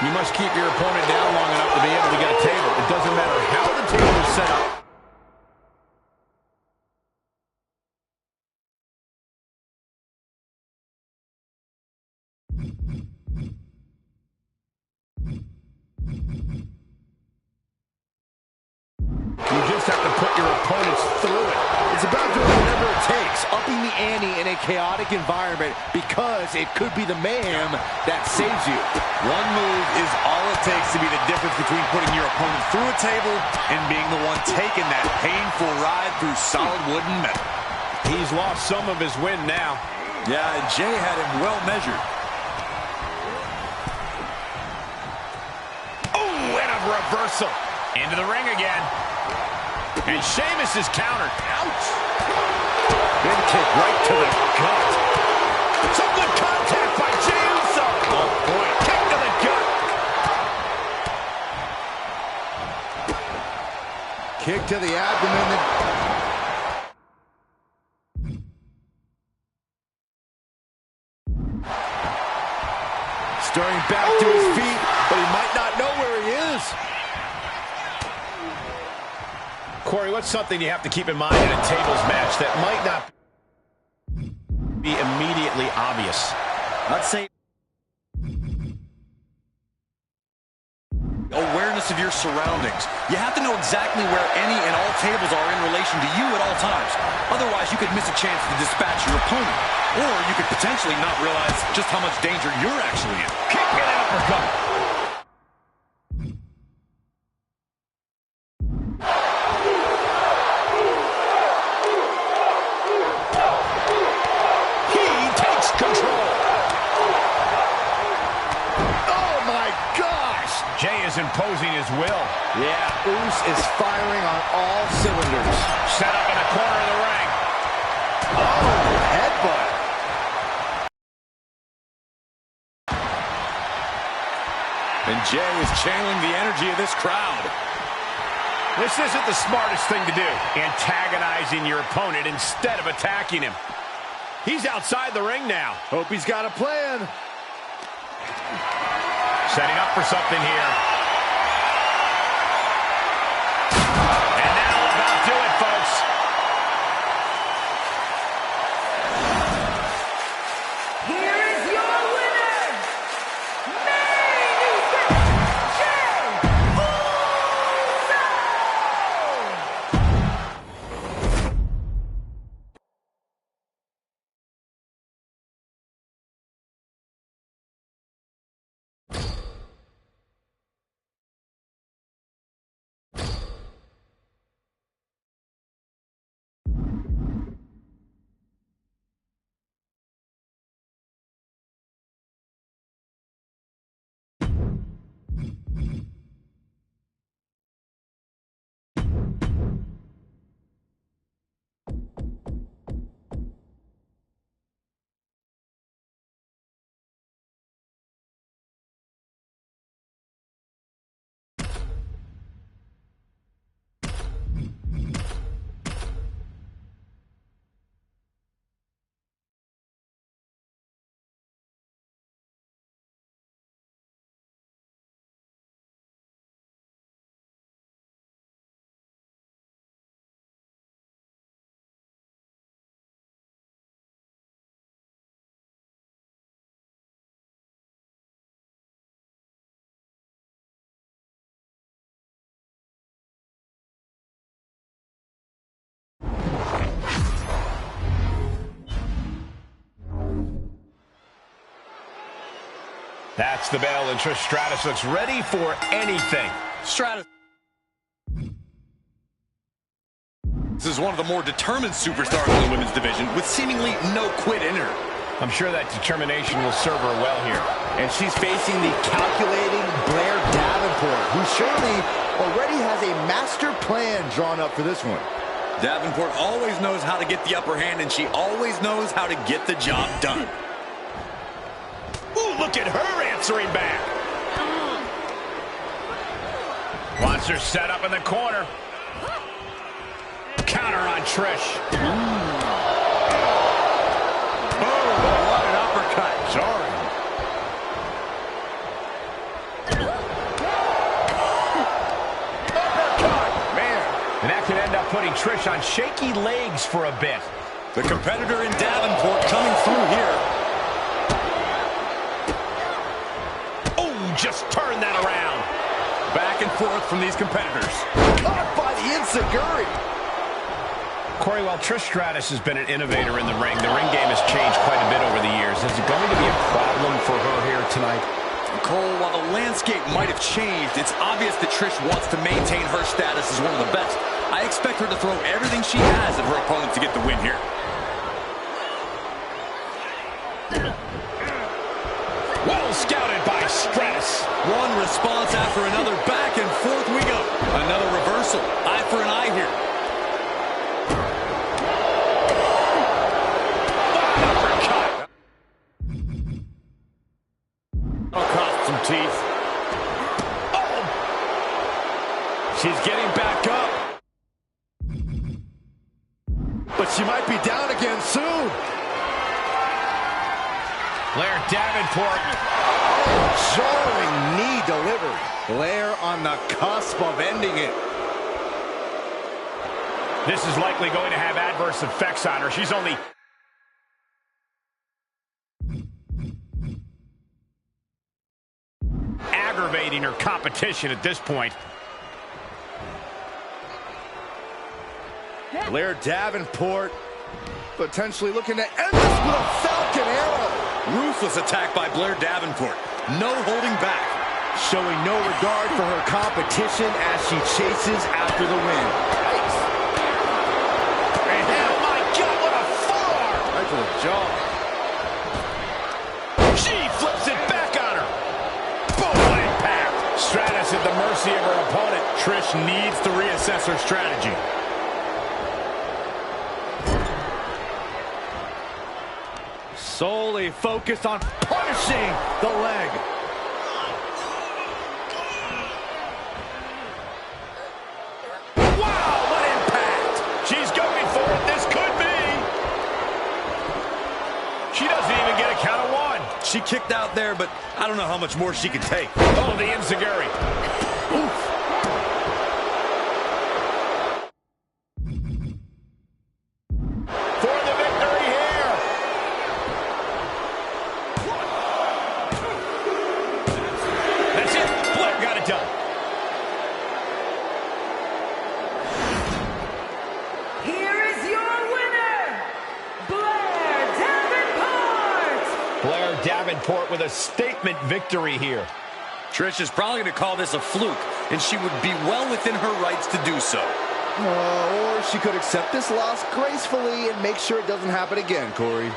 You must keep your opponent down long enough to be able to get a table. It doesn't matter how the table is set up. You just have to put your opponents through it. It's about doing whatever it takes, upping the ante in a chaotic environment, because it could be the mayhem that saves you. One move is all it takes to be the difference between putting your opponent through a table and being the one taking that painful ride through solid wood and metal. He's lost some of his wind now. Yeah, and Jey had him well measured. Oh, and a reversal. Into the ring again. And Sheamus is countered. Ouch! Big kick right to the gut. Some good contact by Jey Uso. Oh, boy. Kick to the gut. Kick to the abdomen. Starting back to his feet, but he might not know where he is. Corey, what's something you have to keep in mind in a tables match that might not be immediately obvious? Let's say awareness of your surroundings. You have to know exactly where any and all tables are in relation to you at all times. Otherwise, you could miss a chance to dispatch your opponent. Or you could potentially not realize just how much danger you're actually in. Kick and uppercut. Jey is imposing his will. Yeah, Uso is firing on all cylinders. Set up in the corner of the ring. Oh, headbutt. And Jey is channeling the energy of this crowd. This isn't the smartest thing to do, antagonizing your opponent instead of attacking him. He's outside the ring now. Hope he's got a plan. Setting up for something here. And that'll about do it, folks. Here is your winner, main event, Jey Uso! That's the bell, and Trish Stratus looks ready for anything. Stratus. This is one of the more determined superstars in the women's division, with seemingly no quit in her. I'm sure that determination will serve her well here. And she's facing the calculating Blair Davenport, who surely already has a master plan drawn up for this one. Davenport always knows how to get the upper hand, and she always knows how to get the job done. Ooh, look at her answering back. Wants her set up in the corner. Counter on Trish. Oh, what an uppercut. Jarring. And that could end up putting Trish on shaky legs for a bit. The competitor in Davenport coming through here. Oh, just turn that around. Back and forth from these competitors. Caught by the Enziguri. Corey, while Trish Stratus has been an innovator in the ring game has changed quite a bit over the years. Is it going to be a problem for her here tonight? Cole, while the landscape might have changed, it's obvious that Trish wants to maintain her status as one of the best. I expect her to throw everything she has at her opponent to get the win here. Well scouted by Stratus. One response after another. Back and forth we go. Another reversal. Eye for an eye here. Teeth. Oh! She's getting back up. But she might be down again soon. Blair Davenport. Jarring knee delivery. Blair on the cusp of ending it. This is likely going to have adverse effects on her. She's only... aggravating her competition at this point. Blair Davenport potentially looking to end this with a Falcon Arrow. Ruthless attack by Blair Davenport. No holding back. Showing no regard for her competition as she chases after the win. And oh my God, what a forearm! Right to the jaw. She flips it back on her. Boom, impact. Stratus at the mercy of her opponent. Trish needs to reassess her strategy. Solely focused on punishing the leg. Wow, what impact! She's going for it. This could be. She doesn't even get a count of one. She kicked out there, but I don't know how much more she can take. Oh, the Enziguri. Oof. For the victory here. That's it. Blair got it done. Here is your winner, Blair Davenport! Blair Davenport with a statement victory here. Trish is probably going to call this a fluke, and she would be well within her rights to do so. Or she could accept this loss gracefully and make sure it doesn't happen again, Corey.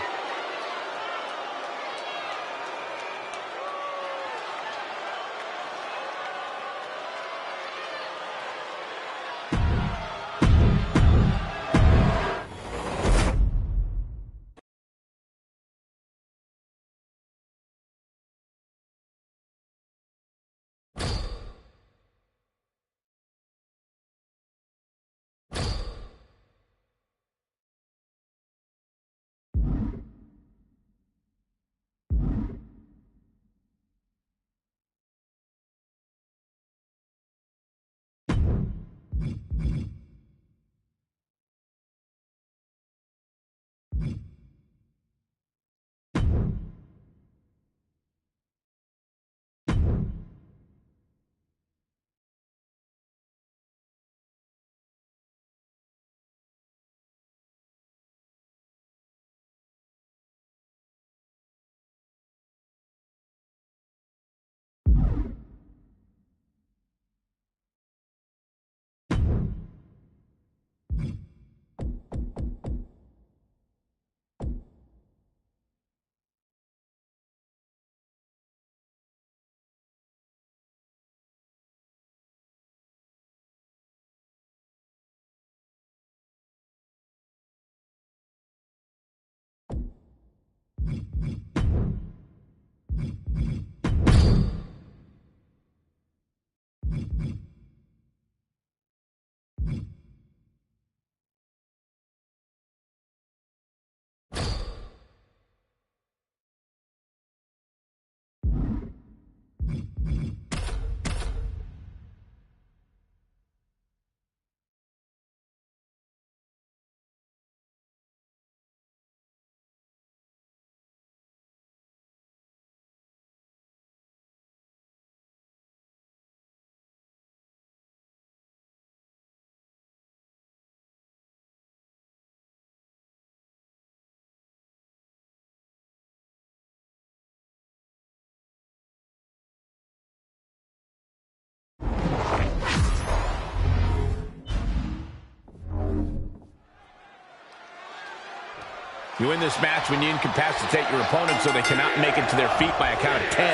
You win this match when you incapacitate your opponent so they cannot make it to their feet by a count of 10.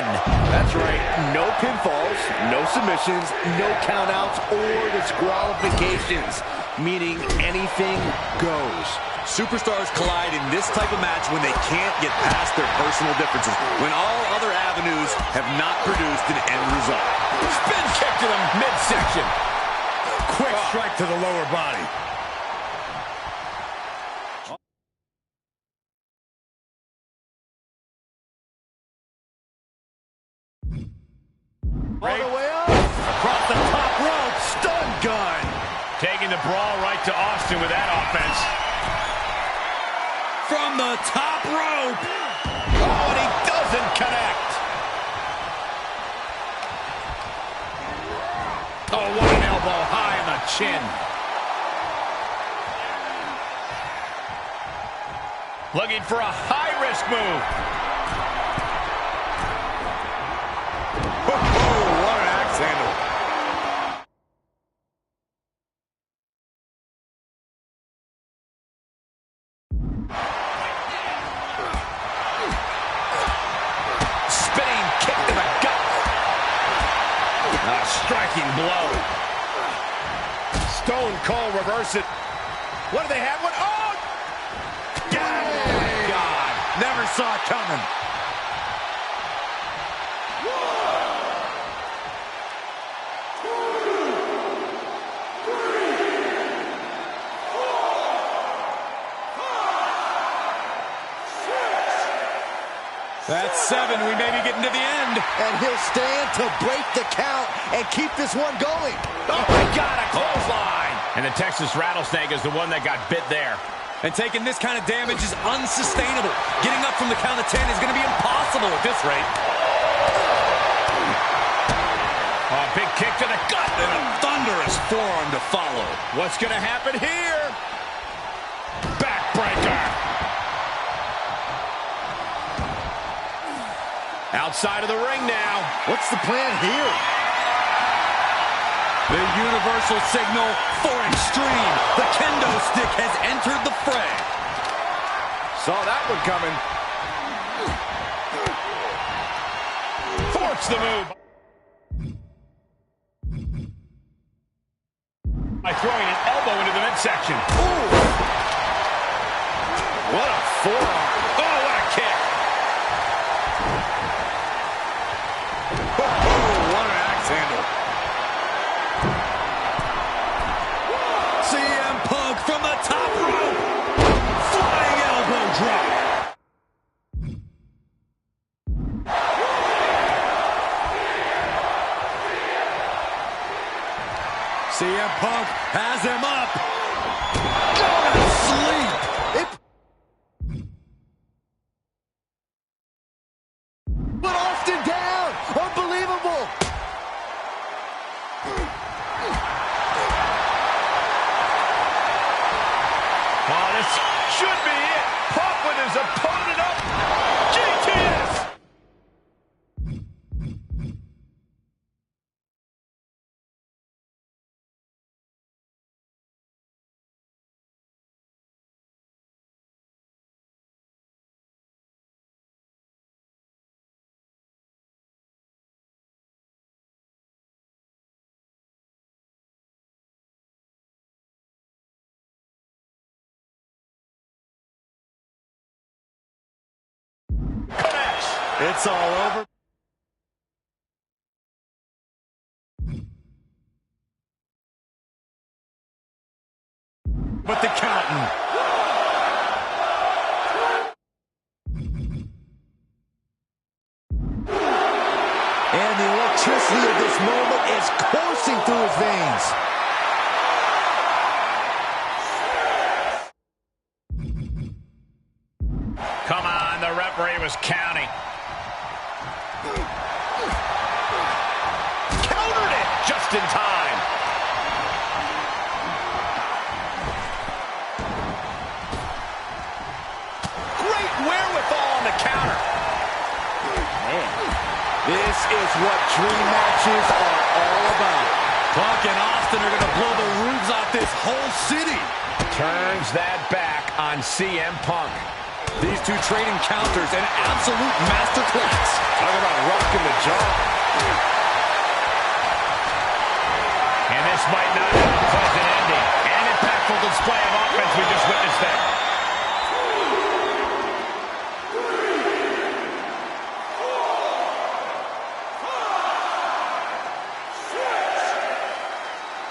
That's right. No pinfalls, no submissions, no countouts, or disqualifications. Meaning anything goes. Superstars collide in this type of match when they can't get past their personal differences, when all other avenues have not produced an end result. Spin kick to the midsection. Quick strike to the lower body. All the way up. Across the top rope. Stun gun. Taking the brawl right to Austin with that offense. From the top rope. Oh, and he doesn't connect. Oh, what an elbow high on the chin. Looking for a high-risk move. Oh, what an axe handle. Spinning kick to the gut. A striking blow. Stone Cold reverse it. What do they have? What? Oh! Oh, God. Never saw it coming. That's 7. We may be getting to the end. And he'll stand to break the count and keep this one going. Oh, my God, a clothesline. And the Texas Rattlesnake is the one that got bit there. And taking this kind of damage is unsustainable. Getting up from the count of 10 is going to be impossible at this rate. Oh, big kick to the gut. And a thunderous forearm to follow. What's going to happen here? Backbreaker. Outside of the ring now. What's the plan here? The universal signal for extreme. The kendo stick has entered the fray. Saw that one coming. Force the move. By throwing an elbow into the midsection. Ooh. What a forearm. Oh, what a kick. Oh, what an axe handle. CM Punk from the top rope. Flying elbow drop. CM Punk has him up. Go to sleep. But Austin down. Unbelievable. Oh, this should be it. Punk with his opponent up. GTS. It's all over. But the counting. And the electricity of this moment is coursing through his veins. Come on, the referee was counting. Countered it just in time. Great wherewithal on the counter. Man, this is what dream matches are all about. Punk and Austin are going to blow the roofs off this whole city. Turns that back on CM Punk. These two trading counters, an absolute masterclass. Talk about rocking the jaw. And this might not have a pleasant ending. An impactful display of offense we just witnessed there.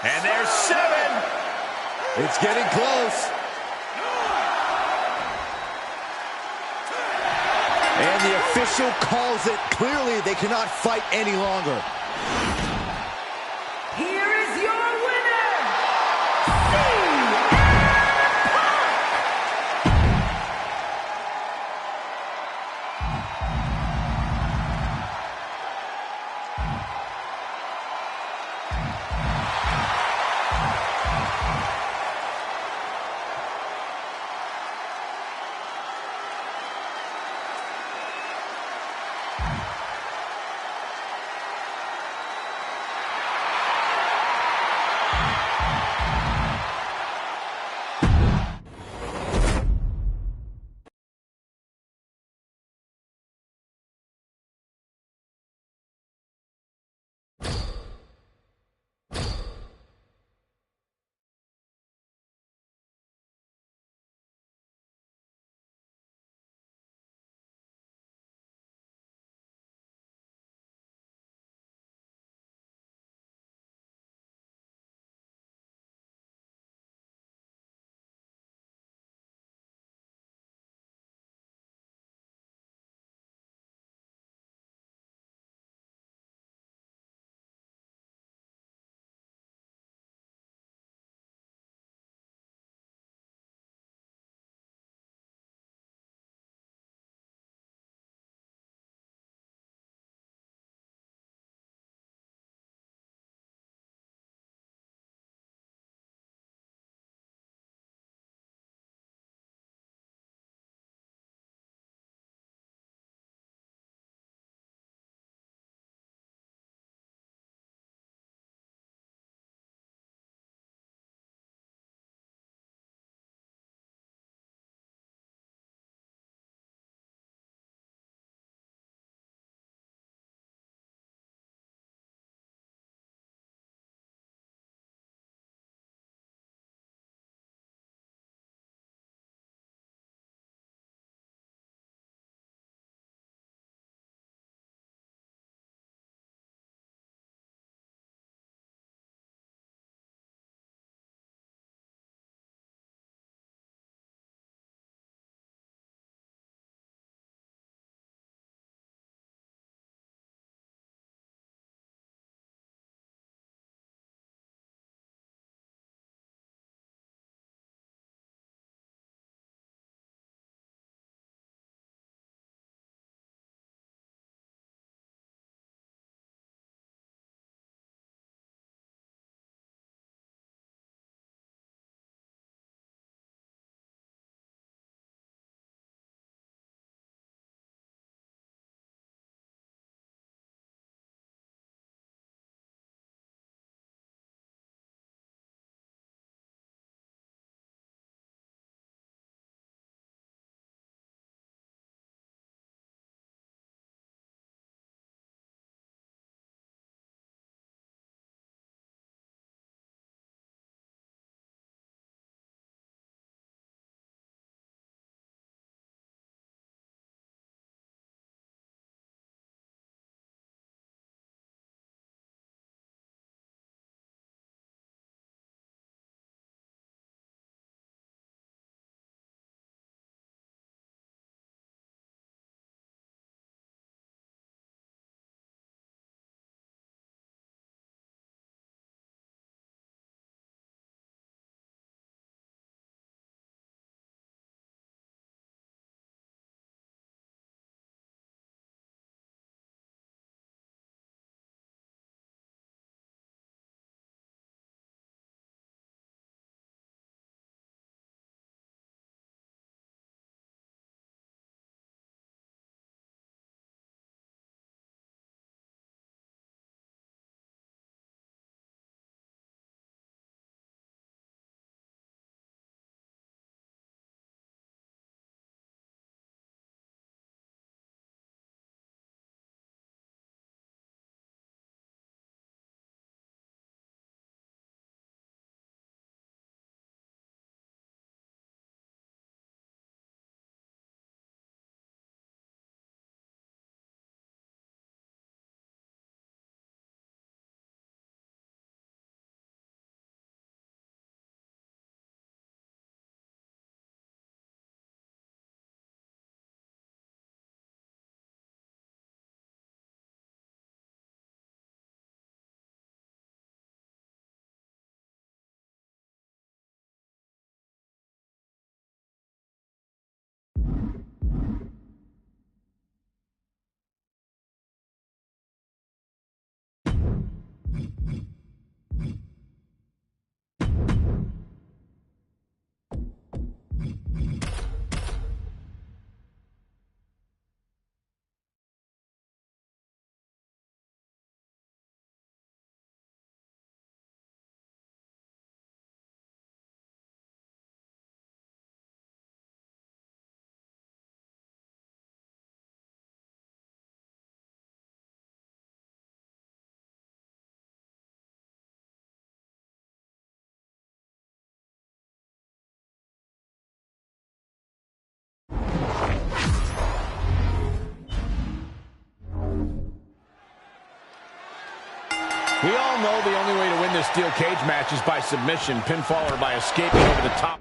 And there's 7. It's getting close. And the official calls it. Clearly, they cannot fight any longer. Here is your winner, We all know the only way to win this steel cage match is by submission, pinfall, or by escaping over the top.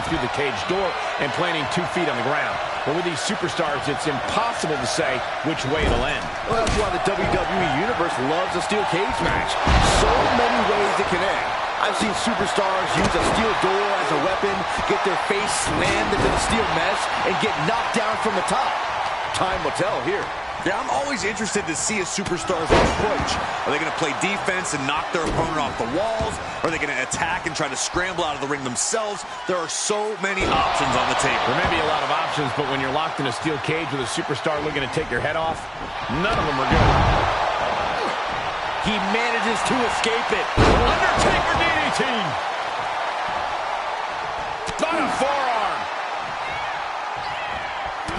Through the cage door and planting 2 feet on the ground. But with these superstars, it's impossible to say which way it'll end. Well, that's why the WWE Universe loves a steel cage match. So many ways it can end. I've seen superstars use a steel door as a weapon, get their face slammed into the steel mesh, and get knocked down from the top. Time will tell here. Yeah, I'm always interested to see a superstar's approach. Are they going to play defense and knock their opponent off the walls? Are they going to attack and try to scramble out of the ring themselves? There are so many options on the table. There may be a lot of options, but when you're locked in a steel cage with a superstar looking to take your head off, none of them are good. He manages to escape it. Undertaker DDT! On a forearm!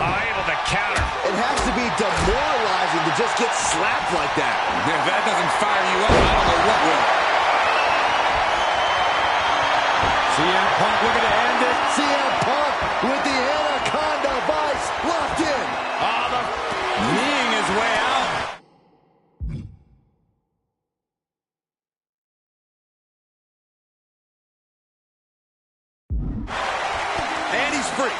Able to counter. It has to be demoralizing to just get slapped like that. If that doesn't fire you up, I don't know what will. CM Punk looking to end it. CM Punk with the Anaconda Vice locked in. Kneeing his way out. And he's free.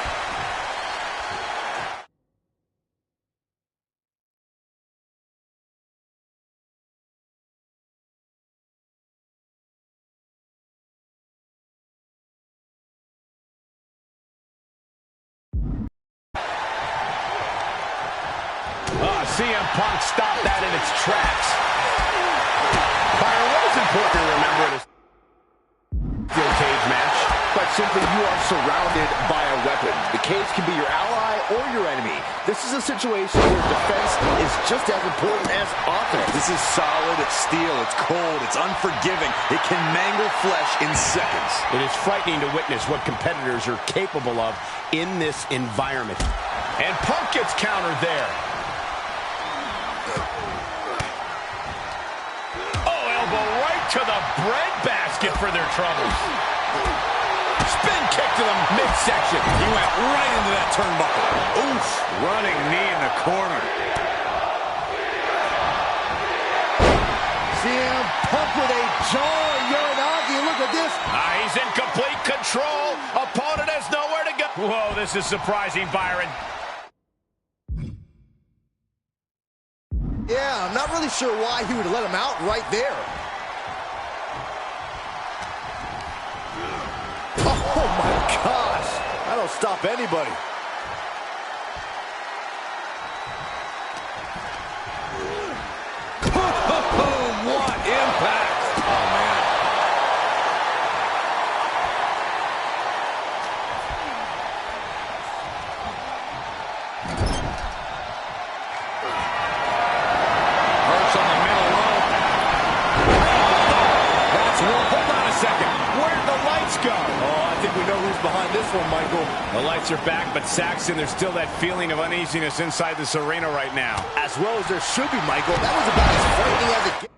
CM Punk stopped that in its tracks. Byron, what is important to remember in a steel cage match? But simply, you are surrounded by a weapon. The cage can be your ally or your enemy. This is a situation where defense is just as important as offense. This is solid, it's steel, it's cold, it's unforgiving. It can mangle flesh in seconds. It is frightening to witness what competitors are capable of in this environment. And Punk gets countered there. To the breadbasket for their troubles. Spin kick to the midsection. He went right into that turnbuckle. Oof. Running knee in the corner. CM Punk with a jawing Uranagi. Look at this. He's in complete control. Opponent has nowhere to go. Whoa, this is surprising, Byron. Yeah, I'm not really sure why he would let him out right there. Oh my gosh, I don't stop anybody. What impact! Oh man. Hurts on the middle rope. That's one. Hold on a second. Where'd the lights go? I think we know who's behind this one, Michael. The lights are back, but Saxton, there's still that feeling of uneasiness inside this arena right now. As well as there should be, Michael. That was about as frightening as it gets.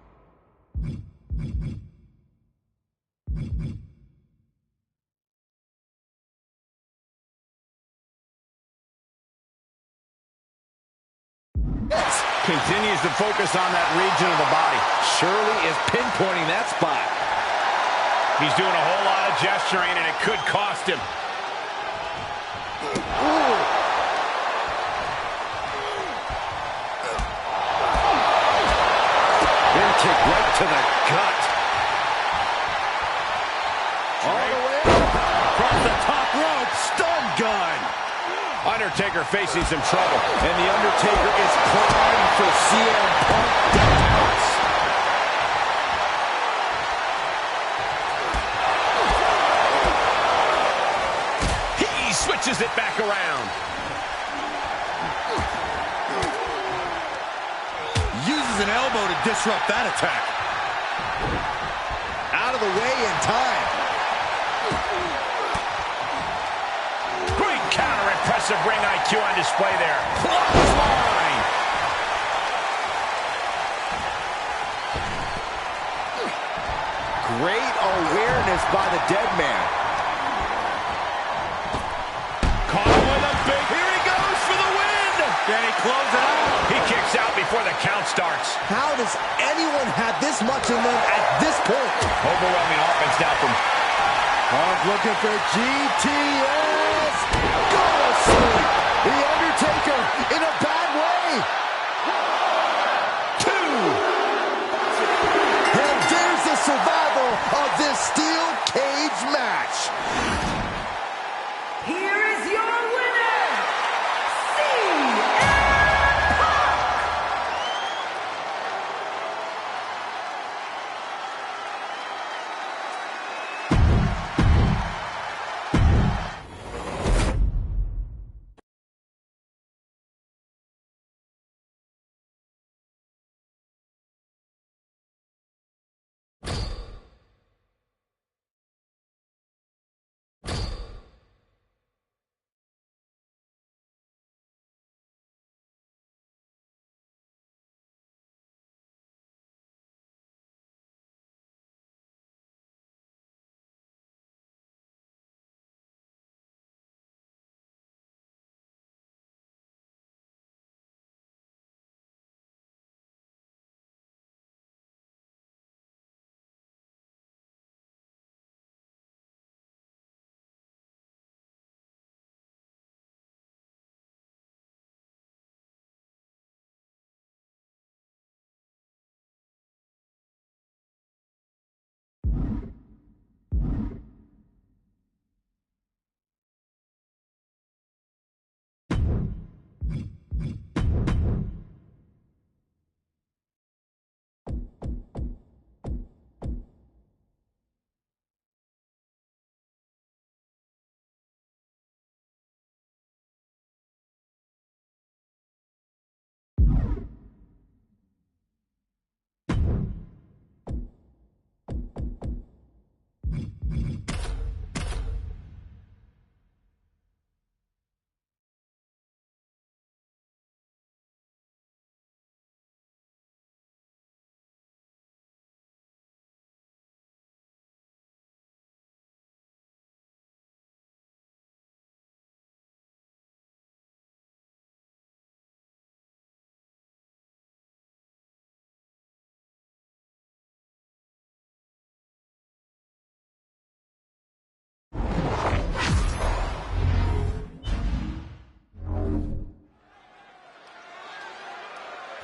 Continues to focus on that region of the body. Shirley is pinpointing that spot. He's doing a whole lot of gesturing, and it could cost him. Ooh. Then kick right to the gut. All the way across the top rope. Stun gun. Undertaker facing some trouble. And the Undertaker is primed for CM Punk to pounce. switches it back around. Uses an elbow to disrupt that attack. Out of the way in time. Great counter, impressive ring IQ on display there. Clothesline. Great awareness by the dead man. Caught with a big, here he goes for the win. Can he close it out? He kicks out before the count starts. How does anyone have this much in them at this point? Overwhelming offense now from Punk looking for GTS. Go to sleep. The Undertaker in a bad way. 2. And there's the survival of this steel cage match. Here is your winner, CM Punk.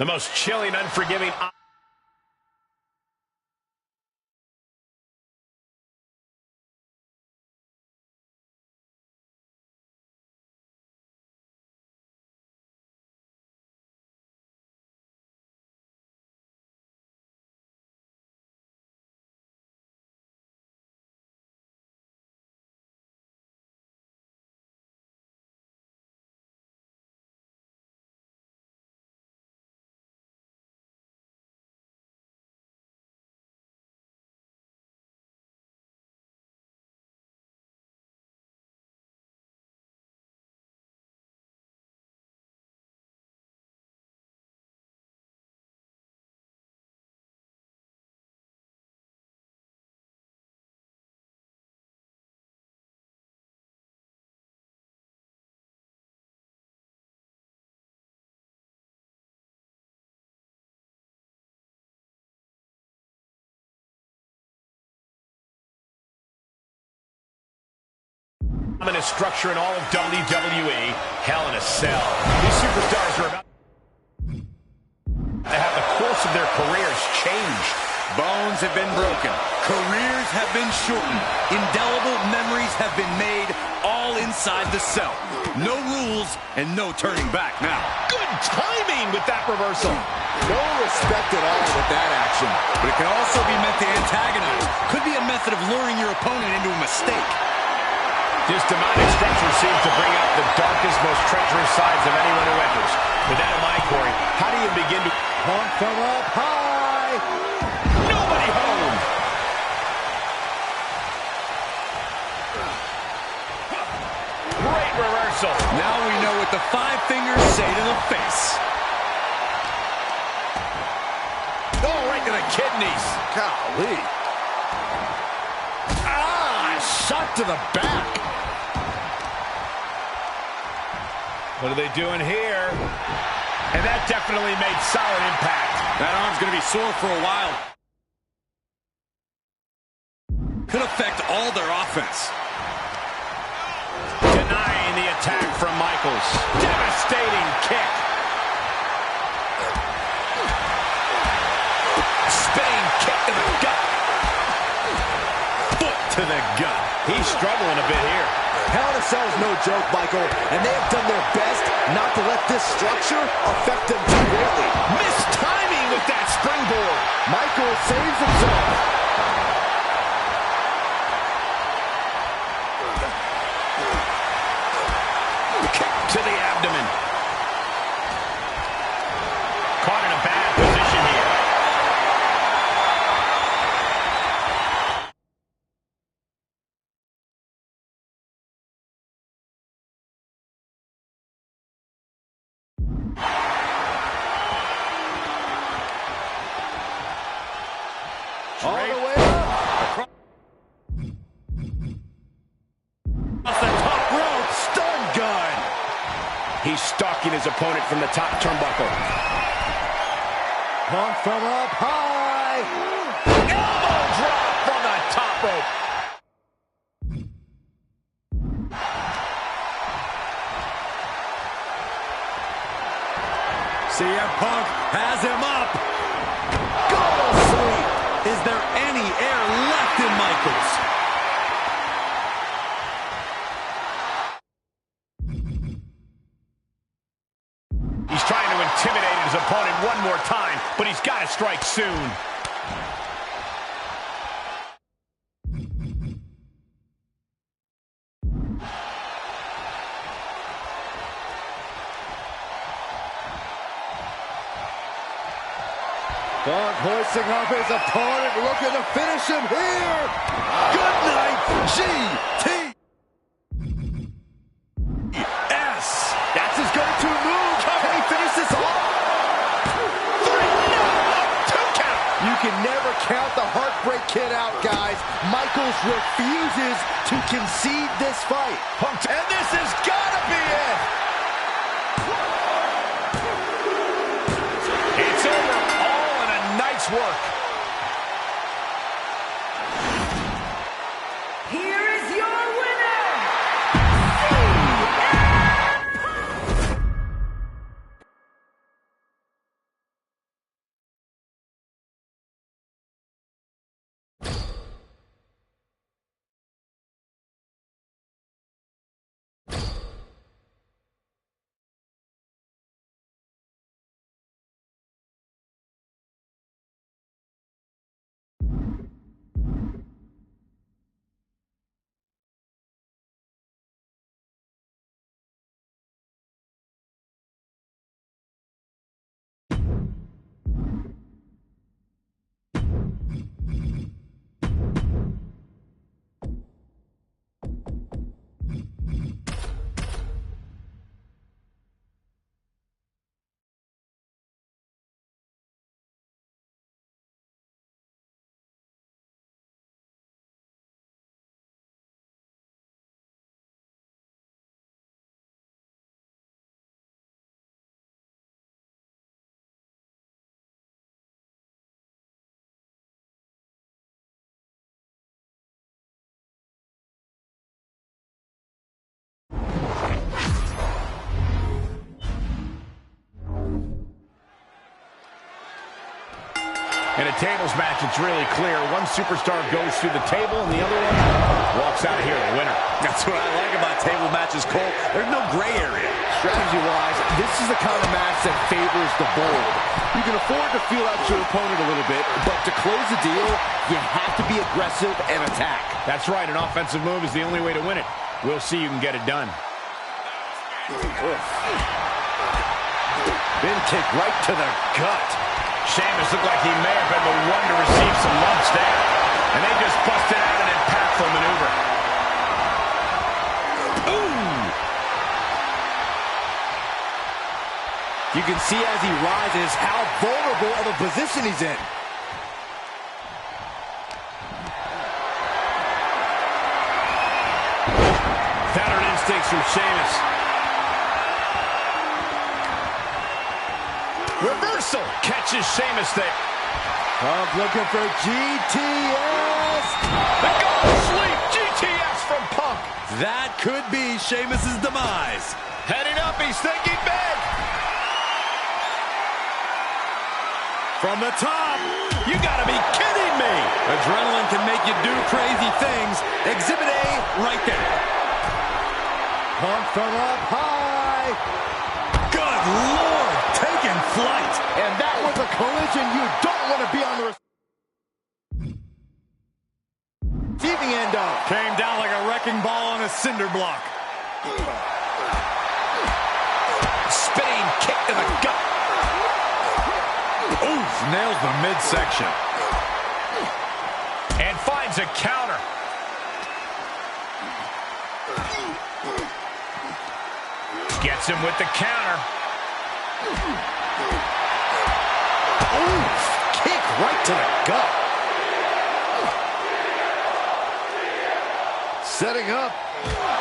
the most chilling, unforgiving. Dominant structure in all of WWE. Hell in a Cell. These superstars are about to have the course of their careers changed. Bones have been broken. Careers have been shortened. Indelible memories have been made, all inside the cell. No rules and no turning back now. Good timing with that reversal. No respect at all with that action. But it can also be meant to antagonize. Could be a method of luring your opponent into a mistake. This demonic structure seems to bring out the darkest, most treacherous sides of anyone who enters. With that in mind, Corey, how do you begin to... Punk from up high. Nobody home! Great reversal. Now we know what the five fingers say to the face. Oh, right to the kidneys. Golly. Shot to the back. What are they doing here? And that definitely made solid impact. That arm's going to be sore for a while. Could affect all their offense. Denying the attack from Michaels. Devastating kick. Spinning kick to the gut. Foot to the gut. He's struggling a bit here. Hell in a Cell is no joke, Michael, and they have done their best not to let this structure affect them too greatly. Missed timing with that springboard. Michael saves himself. Kick to the abdomen. Caught in a bad position here. All the way up. Off the top rope. Stun gun. He's stalking his opponent from the top turnbuckle. Punk from up high. Elbow drop from the top rope. CM Punk has him up. Go to sleep. Is there any air left in Michaels? He's trying to intimidate his opponent one more time, but he's got to strike soon. Punk hoisting up his opponent, looking to finish him here. Good night, GT. Yes. That's his go-to move. Can he finish this off? 2 count. You can never count the Heartbreak Kid out, guys. Michaels refuses to concede this fight. And this has got to be it. It's over. All in a night's work. Here is your winner, CM Punk. In a tables match, it's really clear. One superstar goes through the table, and the other one walks out of here the winner. That's what I like about table matches, Cole. There's no gray area. Strategy-wise, this is the kind of match that favors the bold. You can afford to feel out your opponent a little bit, but to close the deal, you have to be aggressive and attack. That's right. An offensive move is the only way to win it. We'll see who can get it done. Bin kick right to the gut. Sheamus looked like he may have been the one to receive some lumps there. And they just busted out an impactful maneuver. Ooh! You can see as he rises how vulnerable of a position he's in. Pattern instincts from Sheamus. Reversal. Catches Sheamus there. Punk looking for GTS. The goal sleep. GTS from Punk. That could be Sheamus's demise. Heading up. He's thinking big. From the top. You gotta be kidding me. Adrenaline can make you do crazy things. Exhibit A right there. Punk from up high. Good Lord, taking flight. And that was a collision you don't want to be on the receiving end of. Came down like a wrecking ball on a cinder block. Spinning kick to the gut. Oof, nails the midsection. And finds a counter. Gets him with the counter. Oof, kick right to the gut. Setting up.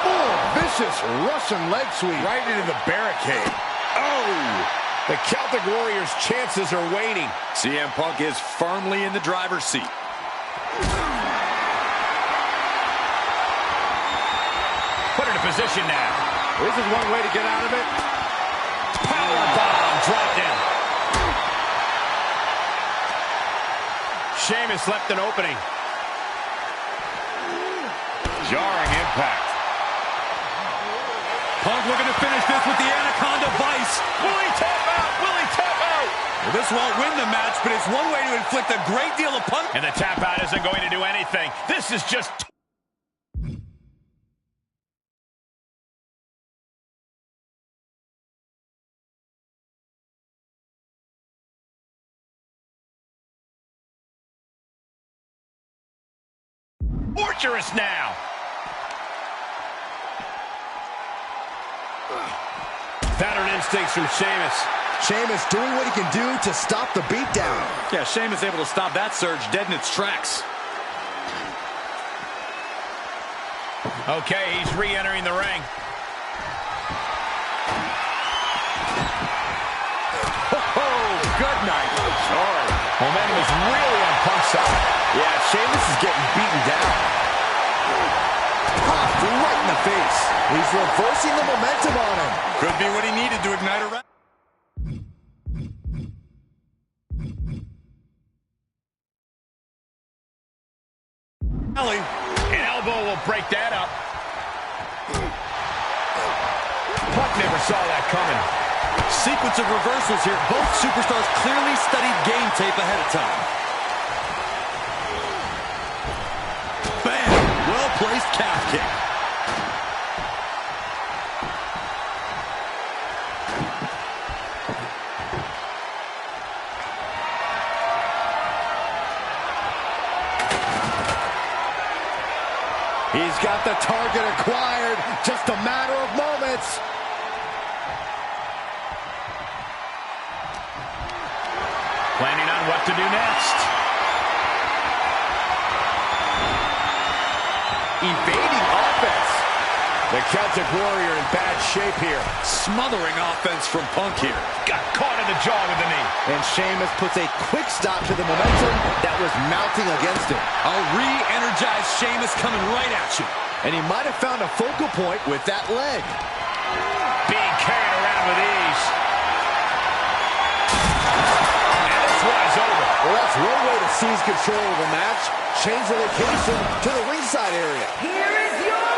Oh, vicious Russian leg sweep. Right into the barricade. Oh! The Celtic Warriors' chances are waning. CM Punk is firmly in the driver's seat. Put it in position now. This is one way to get out of it. Powerbomb dropped in. Sheamus left an opening. Jarring impact. Punk looking to finish this with the Anaconda Vice. Will he tap out? Will he tap out? Well, this won't win the match, but it's one way to inflict a great deal of punishment. And the tap out isn't going to do anything. This is just... torturous now. Pattern instincts from Sheamus. Sheamus doing what he can do to stop the beatdown. Yeah, Sheamus able to stop that surge dead in its tracks. Okay, he's re-entering the ring. Oh, good night. Sorry. Momentum is really on Punk's side. Yeah, Sheamus is getting beaten down. Popped right in the face. He's reversing the momentum on him. Could be what he needed to ignite a round. An elbow will break that up. Punk never saw that coming. Sequence of reversals here. Both superstars clearly studied game tape ahead of time. Bam! Well-placed calf kick. He's got the target acquired. Just a matter of moments. Planning on what to do next. Evading offense. The Celtic Warrior in bad shape here. Smothering offense from Punk here. Got caught in the jaw with the knee. And Sheamus puts a quick stop to the momentum that was mounting against him. A re-energized Sheamus coming right at you. And he might have found a focal point with that leg. Being carried around with ease. And this one is over. Well, that's one way to seize control of a match. Change the location to the ringside area. Here is your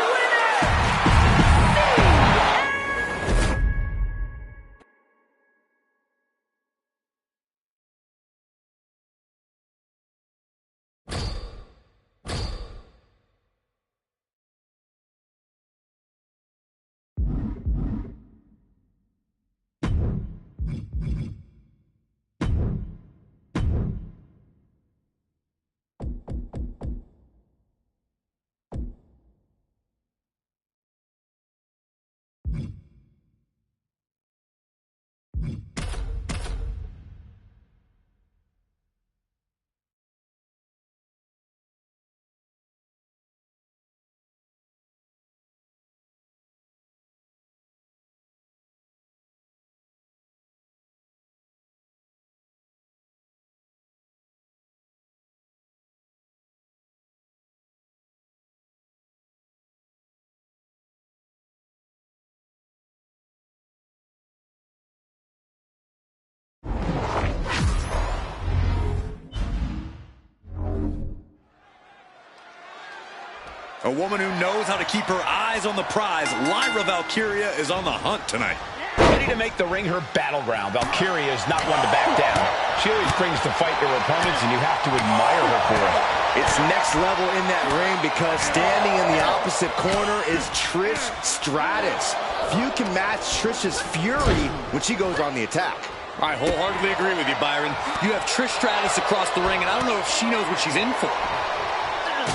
A woman who knows how to keep her eyes on the prize. Lyra Valkyria is on the hunt tonight. Ready to make the ring her battleground, Valkyria is not one to back down. She always brings the fight to her opponents, and you have to admire her for it. It's next level in that ring because standing in the opposite corner is Trish Stratus. Few can match Trish's fury when she goes on the attack. I wholeheartedly agree with you, Byron. You have Trish Stratus across the ring, and I don't know if she knows what she's in for.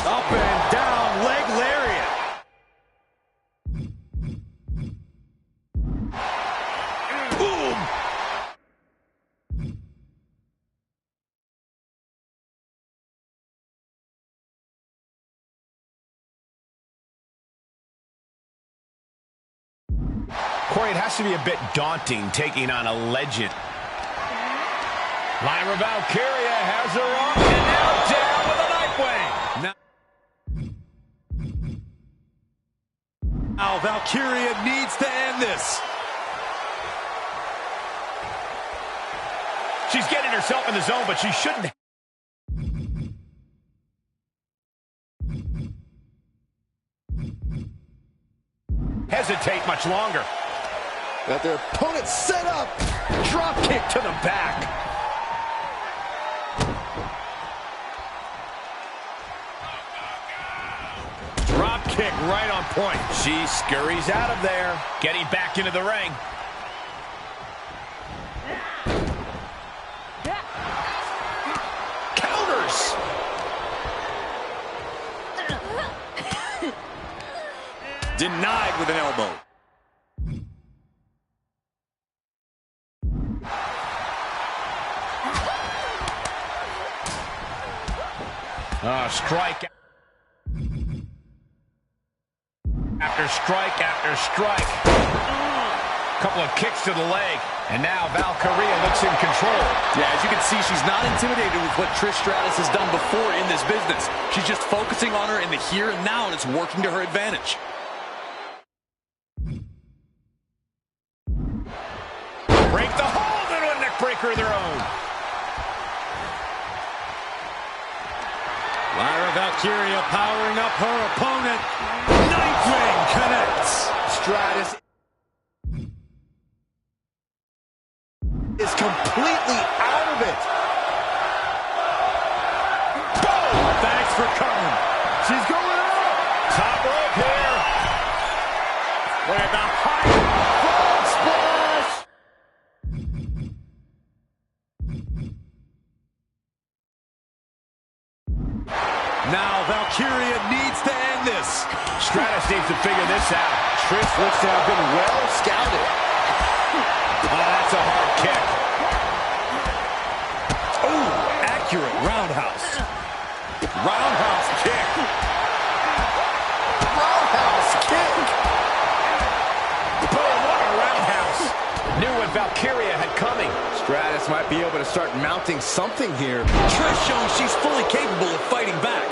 Up and down, leg lariat. Boom! Corey, it has to be a bit daunting taking on a legend. Lyra Valkyria has her on, and now down with a Nightwing. Now Valkyria needs to end this. She's getting herself in the zone, but she shouldn't. Hesitate much longer. Got their opponent set up. Drop kick to the back. Drop kick right on point. She scurries out of there, getting back into the ring. Counters. Denied with an elbow. Strike after strike after strike. Couple of kicks to the leg, and now Valkyria looks in control. Yeah, as you can see, she's not intimidated with what Trish Stratus has done before in this business. She's just focusing on her in the here and now, and it's working to her advantage. Break the hold into a neck breaker of their own. Lyra Valkyria powering up her opponent. Nightwing connects. Stratus is completely out of it. Boom! Thanks for coming. She's going up. Top rope here. With the high Frog splash. Now Valkyria needs to end this. Stratus needs to figure this out. Trish looks to have been well scouted. Oh, that's a hard kick. Ooh, accurate roundhouse. Roundhouse kick. Roundhouse kick. Boom, what a roundhouse. Knew what Valkyria had coming. Stratus might be able to start mounting something here. Trish showing she's fully capable of fighting back.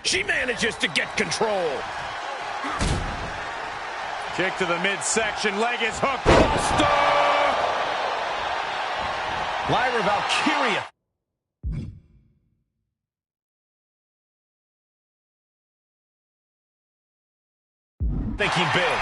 She manages to get control. Kick to the midsection. Leg is hooked. Buster! Lyra Valkyria. Thinking big.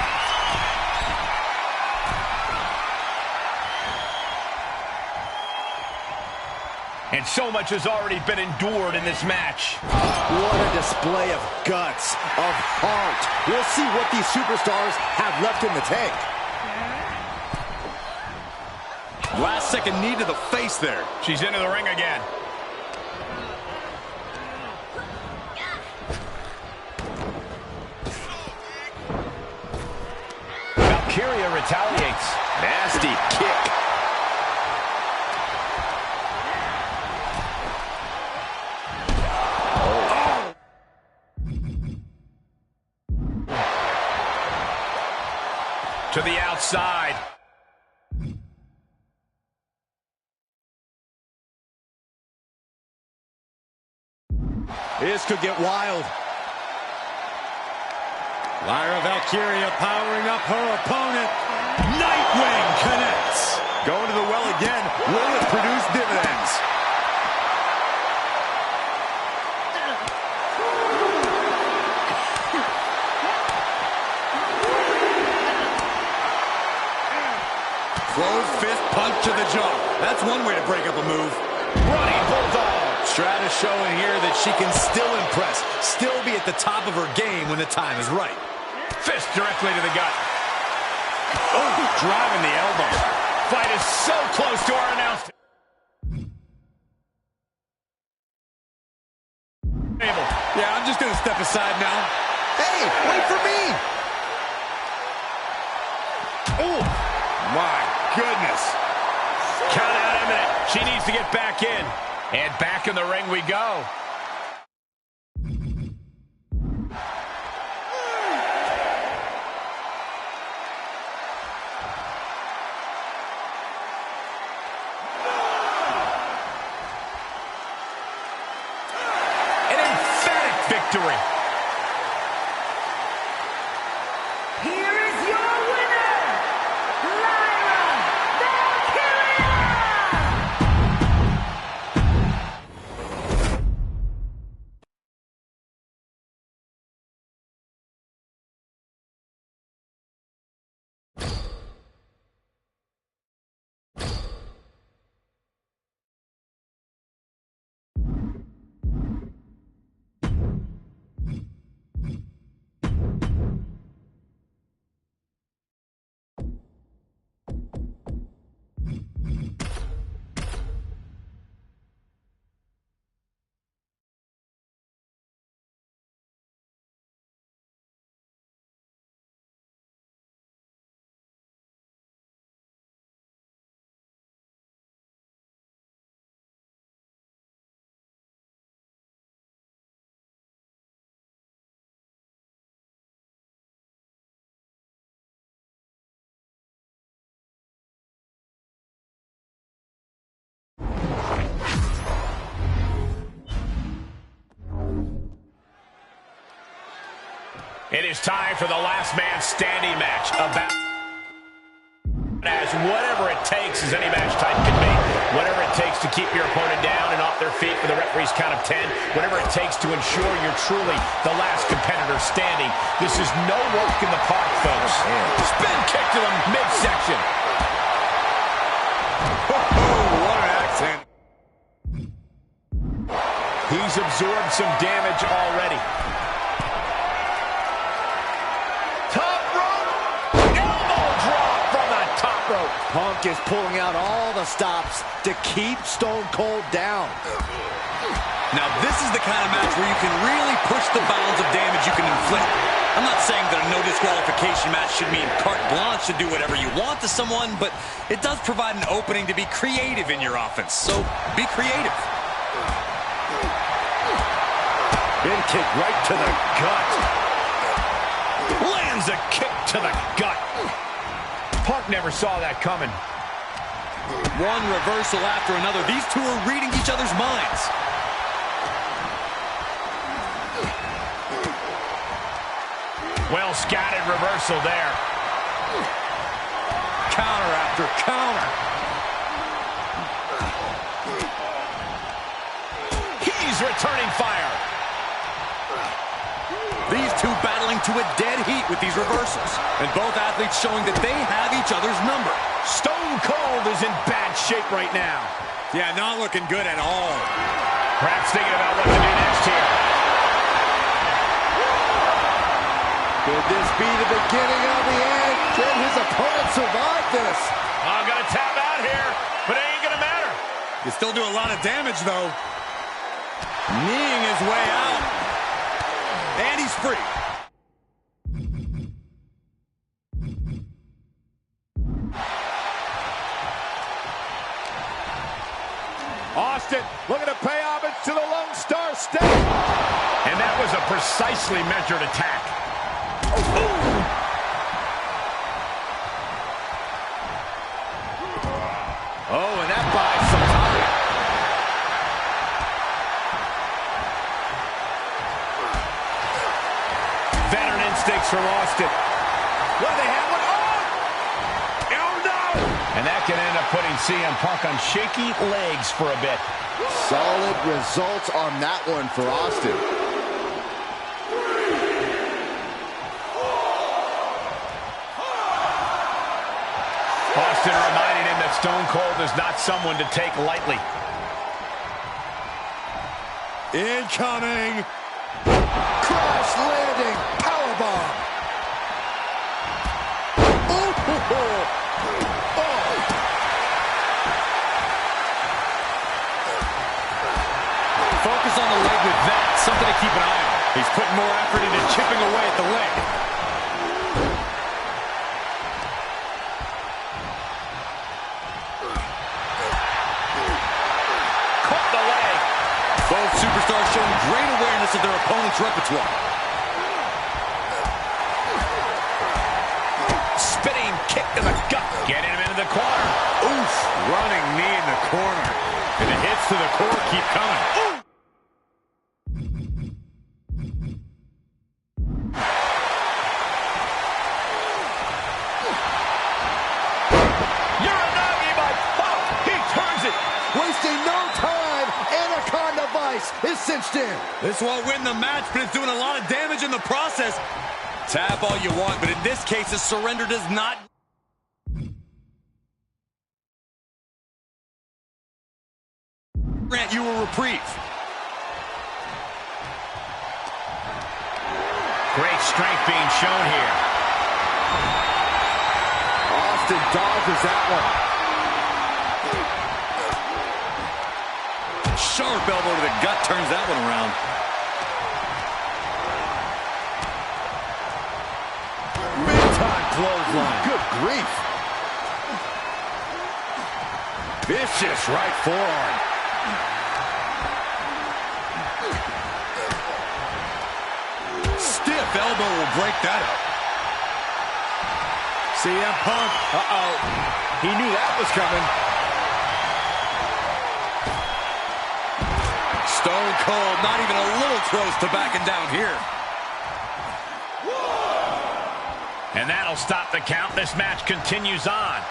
And so much has already been endured in this match. What a display of guts, of heart. We'll see what these superstars have left in the tank. Last second knee to the face there. She's into the ring again. Valkyria retaliates. Nasty kick. To the outside. This could get wild. Lyra Valkyria powering up her opponent. Nightwing connects. Going to the well again. Will it produce dividends? Closed fist punch to the jaw. That's one way to break up a move. Running Bulldog. Stratus showing here that she can still impress, still be at the top of her game when the time is right. Fist directly to the gut. Oh, driving the elbow. Fight is so close to our announcement. Yeah, I'm just going to step aside now. Hey, wait for me. Oh, my goodness. Count out imminent. She needs to get back in. And back in the ring we go. An emphatic victory. Here is your winner, Lyra Valkyria! It is time for the last man standing match. About as whatever it takes, as any match type can be. Whatever it takes to keep your opponent down and off their feet for the referee's count of 10. Whatever it takes to ensure you're truly the last competitor standing. This is no walk in the park, folks. Spin kick to the midsection. Oh, what an accent. He's absorbed some damage already. Punk is pulling out all the stops to keep Stone Cold down. Now, this is the kind of match where you can really push the bounds of damage you can inflict. I'm not saying that a no disqualification match should mean carte blanche to do whatever you want to someone, but it does provide an opening to be creative in your offense. So, be creative. Big kick right to the gut. Lands a kick to the gut. Punk never saw that coming. One reversal after another. These two are reading each other's minds. Well scattered reversal there. Counter after counter. He's returning fire. These two battling to a dead heat with these reversals. And both athletes showing that they have each other's number. Stone Cold is in bad shape right now. Yeah, not looking good at all. Perhaps thinking about what to do next here. Could this be the beginning of the end? Can his opponent survive this? I'm going to tap out here, but it ain't going to matter. You still do a lot of damage, though. Kneeing his way out. And he's free. Austin looking to pay homage to the Lone Star State. And that was a precisely measured attack. Oh, and that buys some time. Veteran instincts attacks from Austin. What do they have? What? Oh! Oh, no! And that can end up putting CM Punk on shaky legs for a bit. Solid results on that one for Austin. Austin reminding him that Stone Cold is not someone to take lightly. Incoming. Crash landing. Powerbomb. Focus on the leg with that. Something to keep an eye on. He's putting more effort into chipping away at the leg. Caught the leg. Both superstars showing great awareness of their opponent's repertoire. Spinning kick to the gut. Getting him into the corner. Oof. Running knee in the corner. And the hits to the core keep coming. Ooh. Wasting no time. Anaconda Vice is cinched in. This won't win the match, but it's doing a lot of damage in the process. Tap all you want, but in this case, a surrender does not... grant you a reprieve. Great strength being shown here. Austin dodges that one. Sharp elbow to the gut turns that one around. Big-time clothesline. Good grief. Vicious right forearm. Stiff elbow will break that up. CM Punk. Uh-oh. He knew that was coming. Stone Cold not even a little close to backing down here. And that'll stop the count. This match continues on.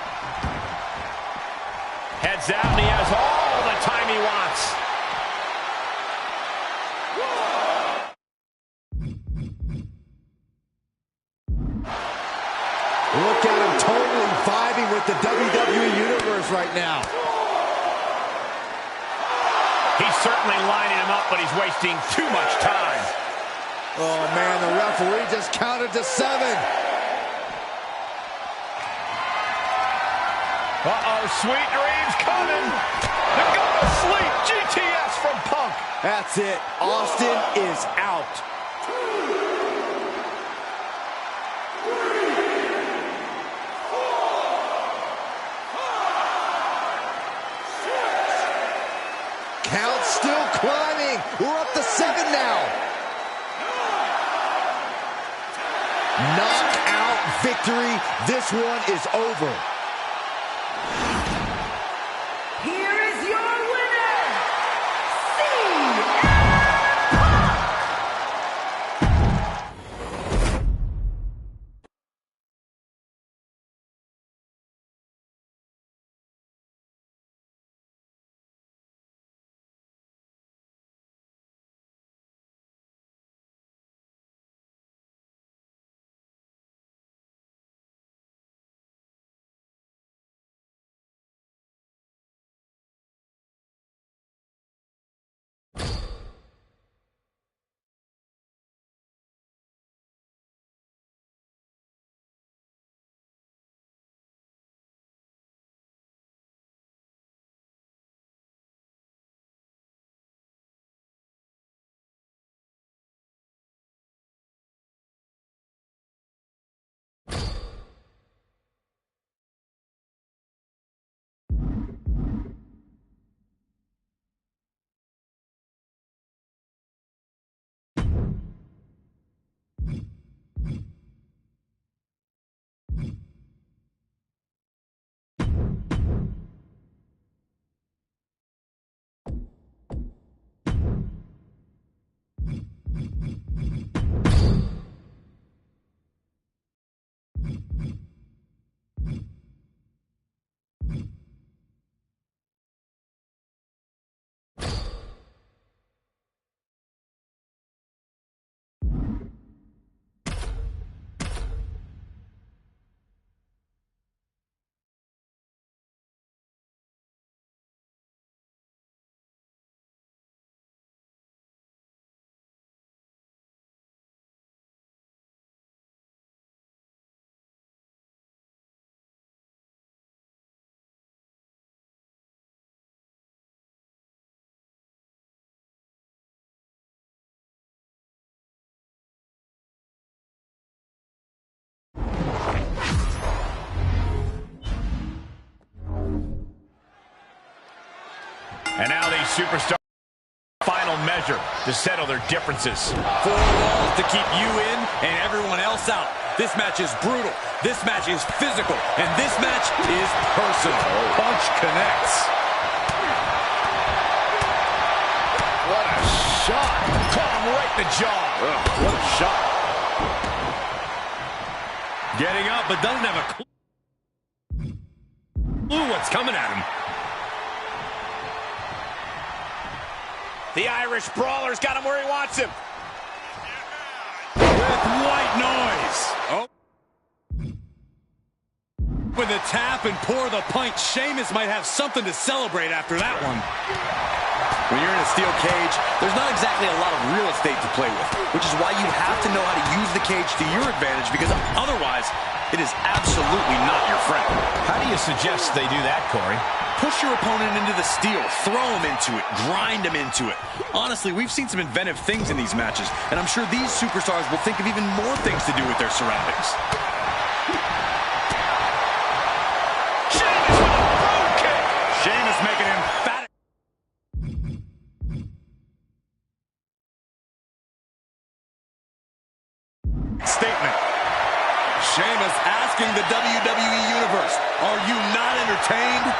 Heads out, and he has all the time he wants. Look at him totally vibing with the WWE Universe right now. He's certainly lining him up, but he's wasting too much time. Oh, man, the referee just counted to 7. Uh-oh, sweet dreams coming. They're going to sleep. GTS from Punk. That's it. Austin is out. Count still climbing. We're up to 7 now. Knockout victory. This one is over. And now these superstars, final measure to settle their differences. 4 walls to keep you in and everyone else out. This match is brutal. This match is physical. And this match is personal. Punch connects. What a shot. Caught him right in the jaw. What a shot. Getting up, but doesn't have a clue what's coming at him. The Irish Brawler's got him where he wants him. With white noise. Oh. With a tap and pour the pint, Sheamus might have something to celebrate after that one. When you're in a steel cage, there's not exactly a lot of real estate to play with, which is why you have to know how to use the cage to your advantage, because otherwise, it is absolutely not your friend. How do you suggest they do that, Corey? Push your opponent into the steel, throw him into it, grind him into it. Honestly, we've seen some inventive things in these matches, and I'm sure these superstars will think of even more things to do with their surroundings. Sheamus with a brogue kick. Sheamus making emphatic statement. Sheamus asking the WWE Universe, are you not entertained?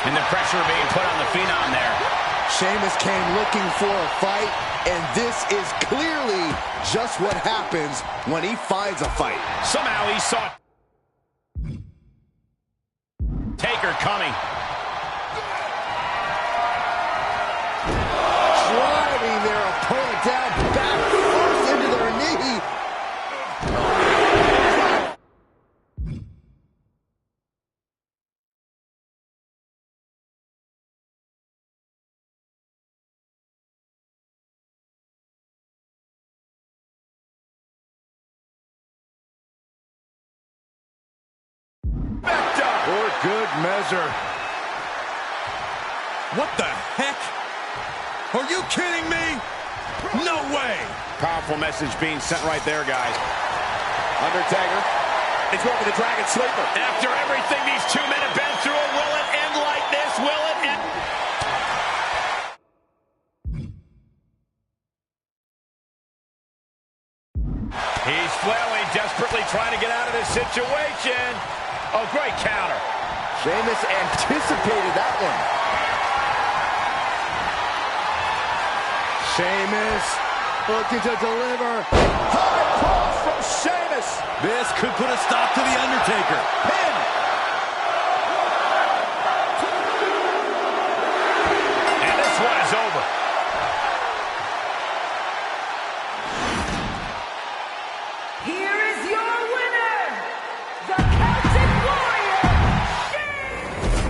And the pressure being put on the Phenom there. Sheamus came looking for a fight, and this is clearly just what happens when he finds a fight. Somehow he saw Taker coming. Driving their opponent down back first into their knee. For good measure. What the heck? Are you kidding me? No way! Powerful message being sent right there, guys. Undertaker. He's going for the Dragon Sleeper. After everything these two men have been through, will it end like this? Will it end? He's flailing, desperately trying to get out of this situation. Oh, great counter. Sheamus anticipated that one. Sheamus looking to deliver. High cross from Sheamus. This could put a stop to The Undertaker. Pin. And this one is over. Here is your winner, the Celtic Warrior, Sheamus!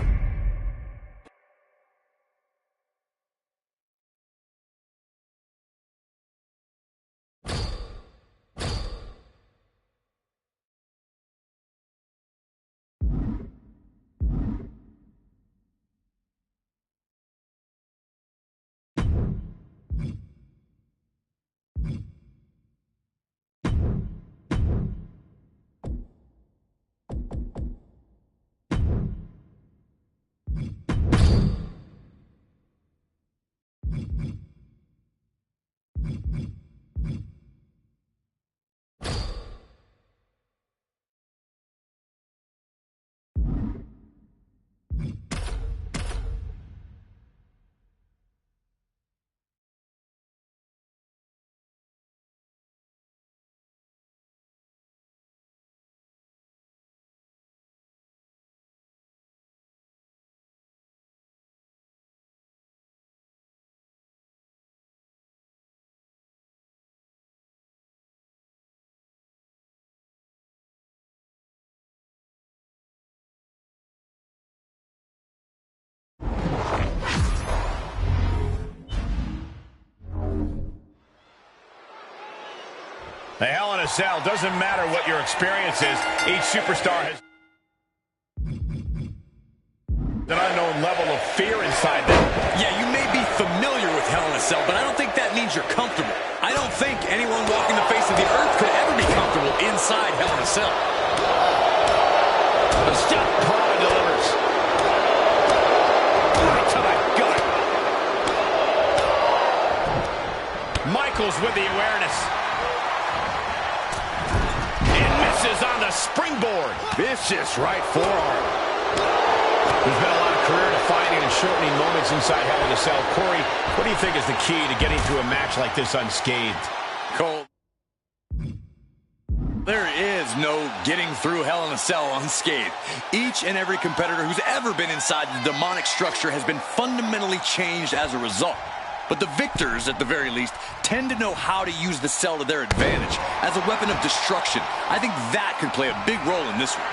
The Hell in a Cell, doesn't matter what your experience is, each superstar has an unknown level of fear inside them. you're comfortable. I don't think anyone walking the face of the earth could ever be comfortable inside Hell in a Cell. The step Paul delivers. Right to the gut. Michaels with the awareness. And misses on the springboard. Vicious right forearm. There's been a lot of career-defining and shortening moments inside Hell in a Cell. Corey, what do you think is the key to getting through a match like this unscathed? Cole, there is no getting through Hell in a Cell unscathed. Each and every competitor who's ever been inside the demonic structure has been fundamentally changed as a result. But the victors, at the very least, tend to know how to use the cell to their advantage as a weapon of destruction. I think that could play a big role in this one.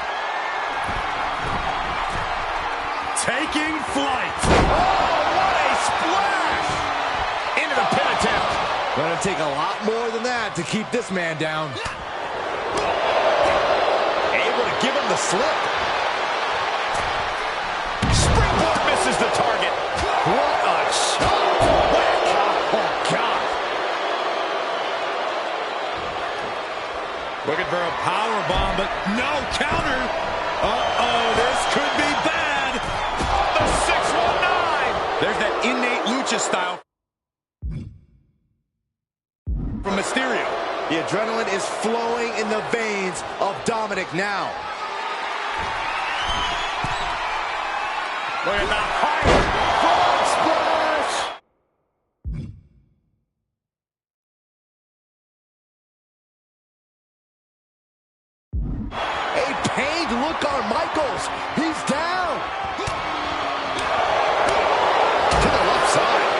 Taking flight. Oh, what a splash! Into the pin attempt. Gonna take a lot more than that to keep this man down. Able to give him the slip. Springboard misses the target. What a shot. Oh, God. Looking for a power bomb, but no counter. Uh-oh, this could be bad. The 619. There's that innate lucha style from Mysterio. The adrenaline is flowing in the veins of Dominic now. Look at the height. Frog splash. A pained look on Michaels. He's down. To the left side.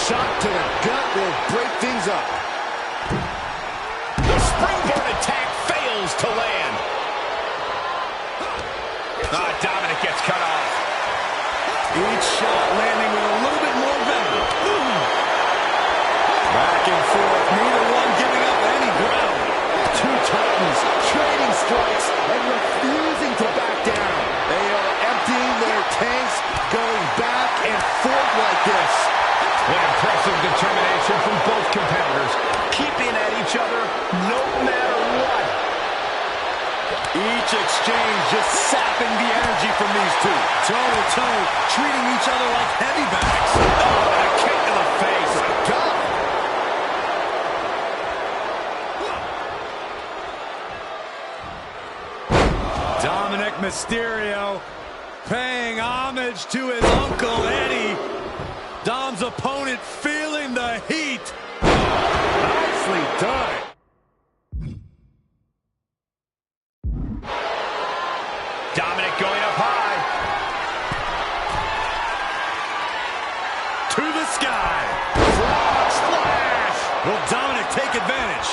Shot to the gut will break things up. The springboard attack fails to land. Dominic gets cut off. Each shot landing with a little bit more venom. Back and forth, neither one giving up any ground. Two Titans trading strikes and refusing to back down. They are emptying their tanks, going back and forth like this. What impressive determination from both competitors, keeping at each other no matter what. Each exchange just sapping the energy from these two. Toe-to-toe, treating each other like heavy bags. Oh, and a kick to the face. God. Dominic Mysterio paying homage to his Uncle Eddie. Dom's opponent feeling the heat. Nicely done. Dominic going up high. To the sky. Frog splash. Will Dominic take advantage?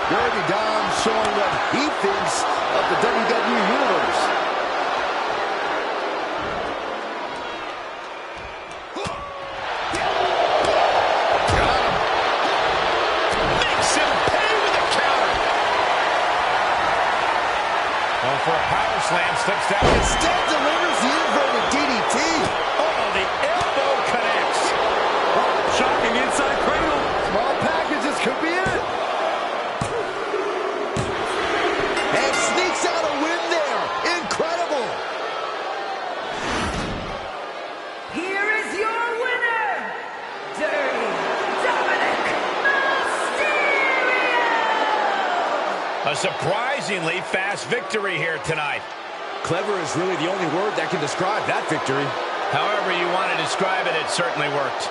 Dirty Dom showing what he thinks of the WWE Universe. Makes him pay with a counter. Going for a power slam, slips down. Instead delivers the inverted DDT. Oh, the elbow connects. Shocking inside cradle. Small packages could be it. And sneaks out a win there. Incredible. Here is your winner, Dirty Dominic Mysterio! A surprisingly fast victory here tonight. Clever is really the only word that can describe that victory. However you want to describe it, it certainly worked.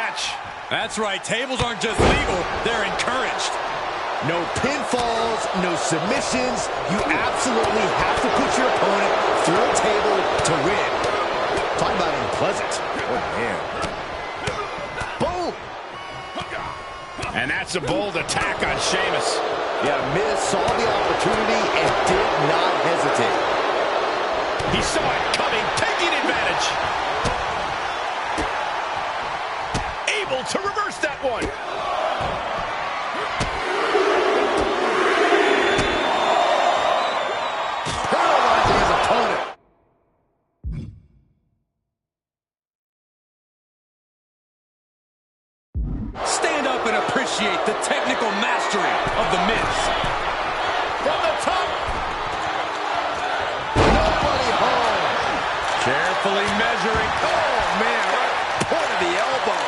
match. That's right. Tables aren't just legal, they're encouraged. No pinfalls, no submissions. You absolutely have to put your opponent through a table to win. Talk about unpleasant. Oh, man. Boom! And that's a bold attack on Sheamus. Yeah, Miz saw the opportunity and did not hesitate. He saw it coming, taking advantage. Able to reverse that one. Paralyzing his opponent. Stand up and appreciate the technical mastery of The Miz. From the top. Nobody home. Carefully measuring. Oh, man, right point of the elbow.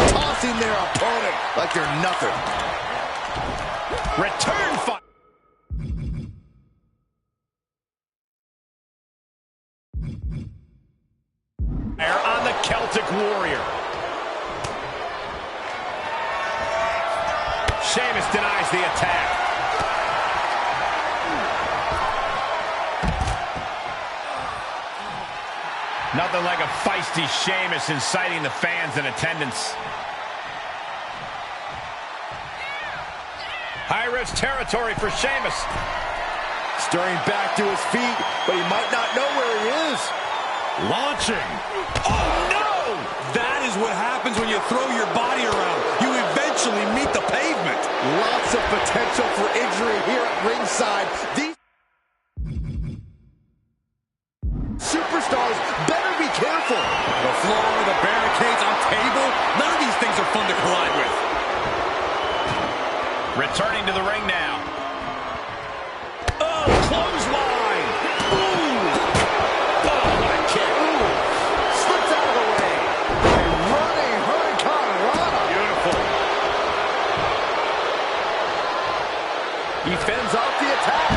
Tossing their opponent like they're nothing. Return fire. On the Celtic Warrior. Sheamus denies the attack. Nothing like a feisty Sheamus inciting the fans in attendance. High-risk territory for Sheamus. Stirring back to his feet, but he might not know where he is. Launching. Oh, no! That is what happens when you throw your body around. You eventually meet the pavement. Lots of potential for injury here at ringside. These superstars better be careful. The floor, the barricades, on table, none of these things are fun to collide with. Returning to the ring now. Oh, clothesline! Ooh! Oh, what a kick! Ooh. Slips out of the way. A running Hurricane Rana. Beautiful. He fends off the attack.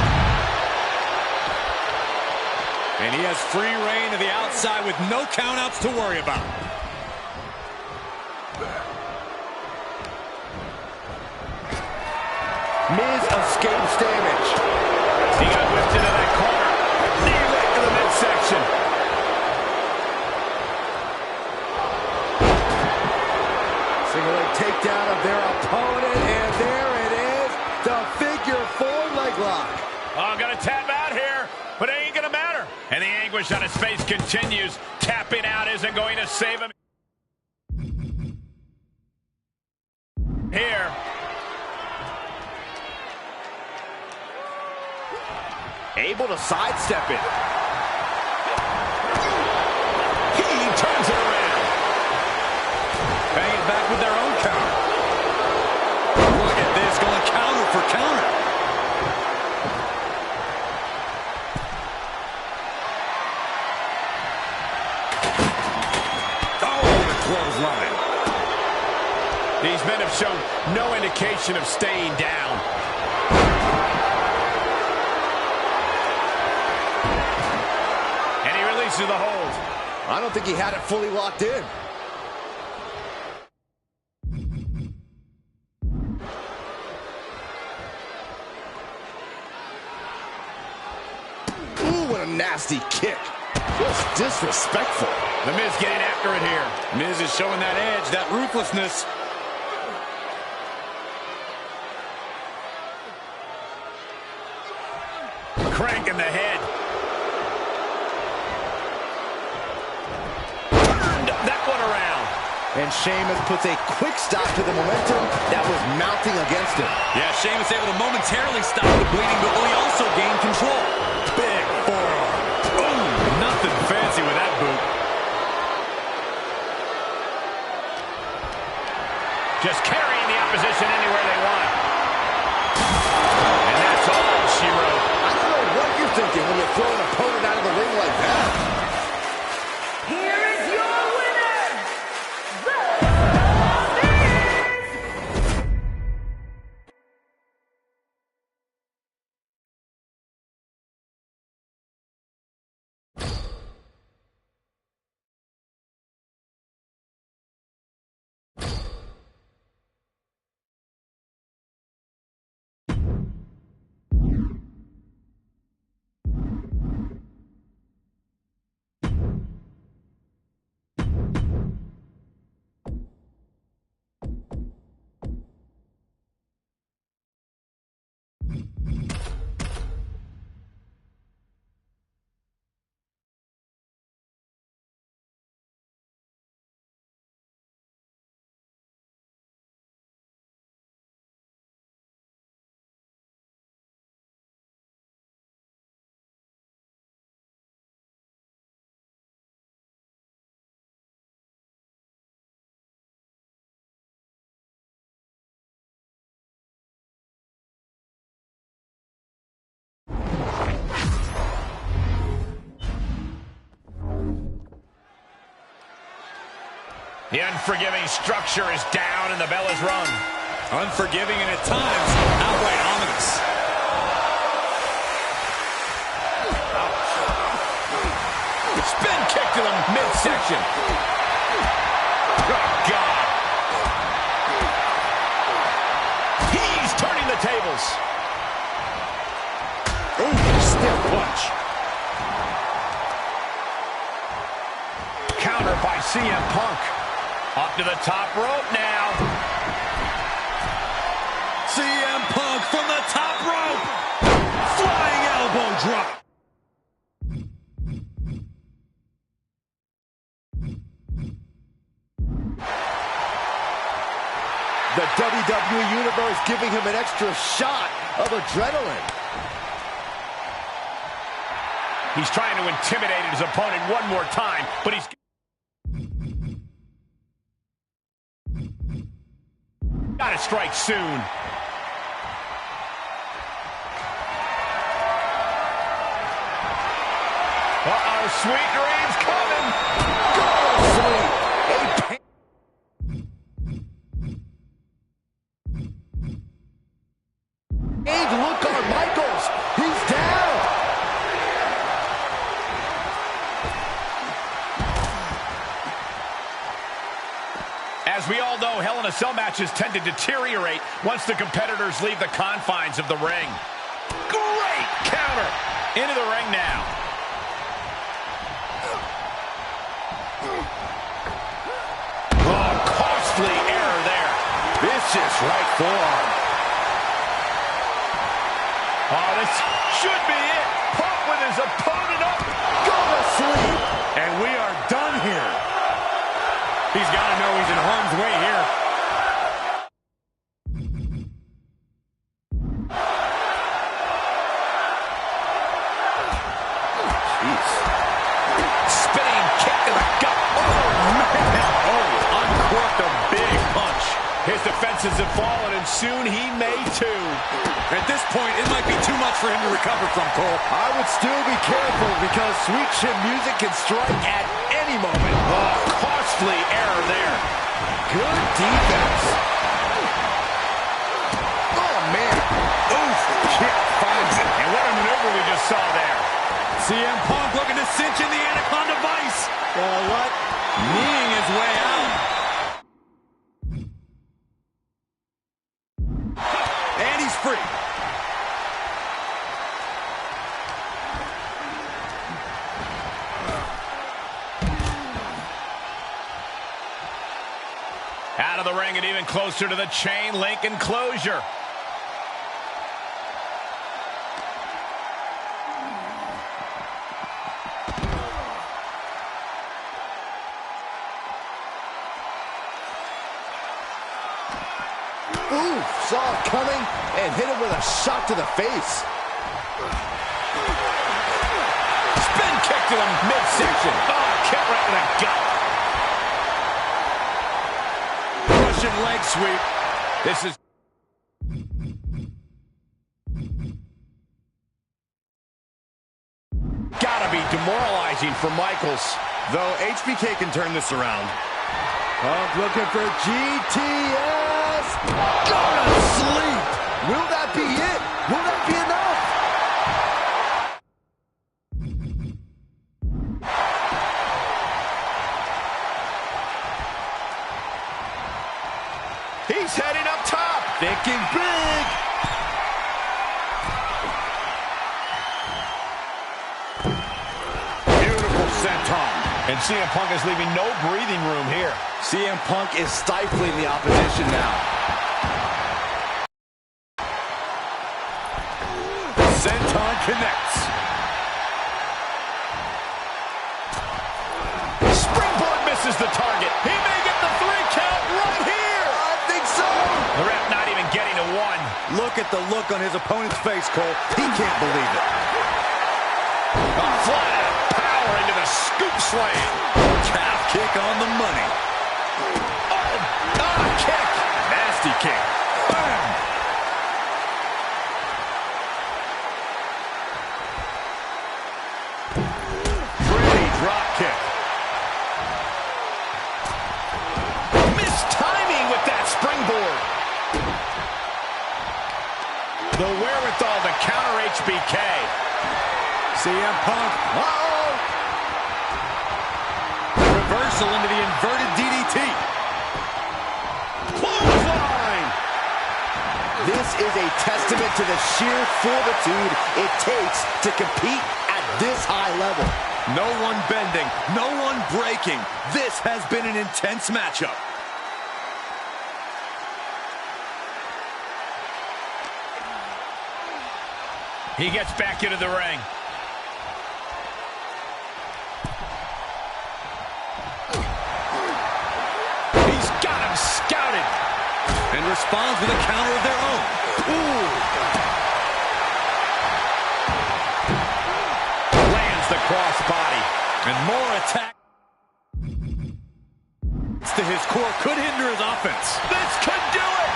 And he has free reign to the outside with no countouts to worry about. Miz escapes damage. He got whipped into that corner. Knee right to the midsection. Single leg takedown of their opponent, and there it is, the figure four leg lock. Oh, got to tap out here, but it ain't going to matter. And the anguish on his face continues. Tapping out isn't going to save him. Here. Able to sidestep it. He turns it around. Bang it back with their own counter. Look at this, going counter for counter. Oh, the clothesline. These men have shown no indication of staying down. And he releases the hold. I don't think he had it fully locked in. Ooh, what a nasty kick. Just disrespectful. The Miz getting after it here. Miz is showing that edge, that ruthlessness. Cranking the head. Turned that one around. And Sheamus puts a quick stop to the momentum that was mounting against him. Yeah, Sheamus able to momentarily stop the bleeding, but will he also gain control? Big forearm. Ooh, nothing fancy with that boot. Just carrying the opposition anywhere they want. And that's all she wrote. I don't know what you're thinking when you throw an opponent out of the ring like that. The unforgiving structure is down and the bell is rung. Unforgiving and at times outright ominous. Spin kick to the midsection. Oh, God. He's turning the tables. Ooh, stiff punch. Counter by CM Punk. Up to the top rope now. CM Punk from the top rope. Flying elbow drop. The WWE Universe giving him an extra shot of adrenaline. He's trying to intimidate his opponent one more time, but he's... Gotta strike soon. Uh-oh, sweet dreams coming. Go, sweet. Look on Michaels. He's down. As we all know, Hell in a Cell matches tend to deteriorate once the competitors leave the confines of the ring. Great counter. Into the ring now. Oh, costly error there. Vicious right forearm. Oh, this should be it. Punk with his opponent up. Go to sleep. And we are done here. He's got to know he's in harm's way here. Jeez. Spinning kick to the gut. Oh, man. Oh, uncorked a big punch. His defenses have fallen, and soon he may too. At this point, it might be too much for him to recover from, Cole. I would still be careful because sweet chin music can strike at any moment. Oh, costly error there. Good defense. Oh, man. Oof. Kick finds it. And what a maneuver we just saw there. CM Punk looking to cinch in the Anaconda Vice. What? Kneeing his way out. And he's free. Out of the ring and even closer to the chain link enclosure. Ooh, saw it coming and hit him with a shot to the face. Spin kick to the midsection. Oh, kick right in the gut. Russian leg sweep. This is... gotta be demoralizing for Michaels. Though HBK can turn this around. Punk looking for GTS. Go to sleep. Will that be it? Will that be enough? He's heading up top. Thinking big. Beautiful senton. And CM Punk is leaving no breathing room here. CM Punk is stifling the opposition now. Senton connects. Springboard misses the target. He may get the 3 count right here. I think so. The ref not even getting to 1. Look at the look on his opponent's face, Cole. He can't believe it. Flat out power into the scoop slam. Calf kick on the money. Kick. Nasty kick. Bam! Pretty drop kick. The wherewithal to counter HBK. CM Punk. Uh-oh. Reversal into the inverted DDT. Clothesline. This is a testament to the sheer fortitude it takes to compete at this high level. No one bending, no one breaking. This has been an intense matchup. He gets back into the ring. He's got him scouted. And responds with a counter of their own. Ooh. Lands the crossbody. And more attack. To his core could hinder his offense. This could do it.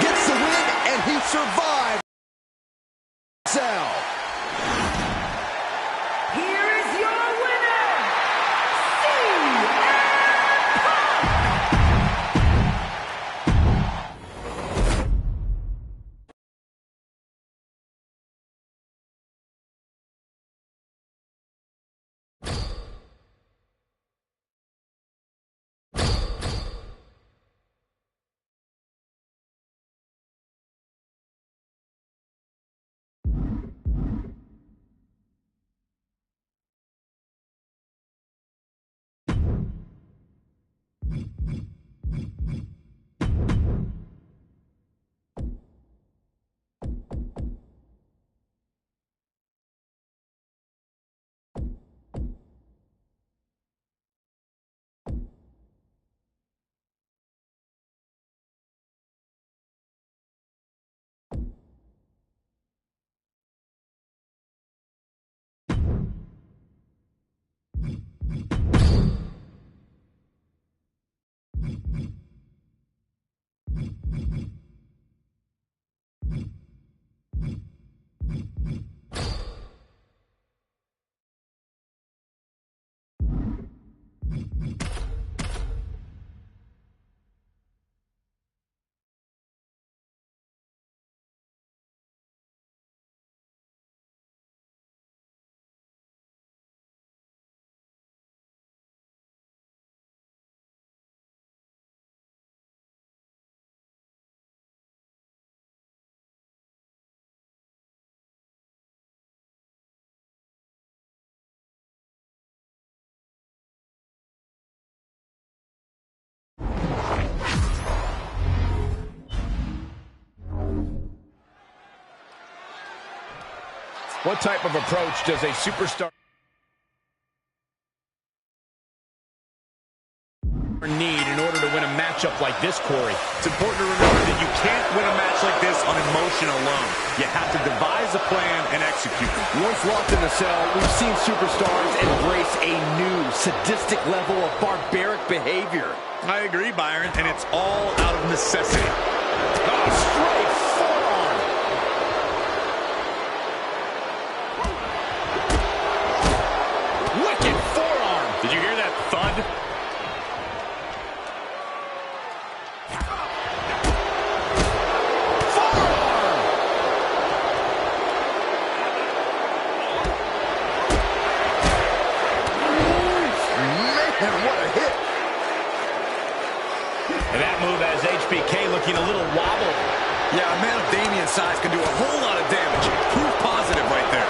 Gets the win, and he survived. Cell. Here is your winner, CM What type of approach does a superstar need in order to win a matchup like this, Corey? It's important to remember that you can't win a match like this on emotion alone. You have to devise a plan and execute. Once locked in the cell, we've seen superstars embrace a new sadistic level of barbaric behavior. I agree, Byron, and it's all out of necessity. Oh, straight forearm. Wicked forearm. Did you hear that thud? Man, what a hit. And that move has HBK looking a little wobbled. Yeah, a man of Damian's size can do a whole lot of damage. Proof positive right there.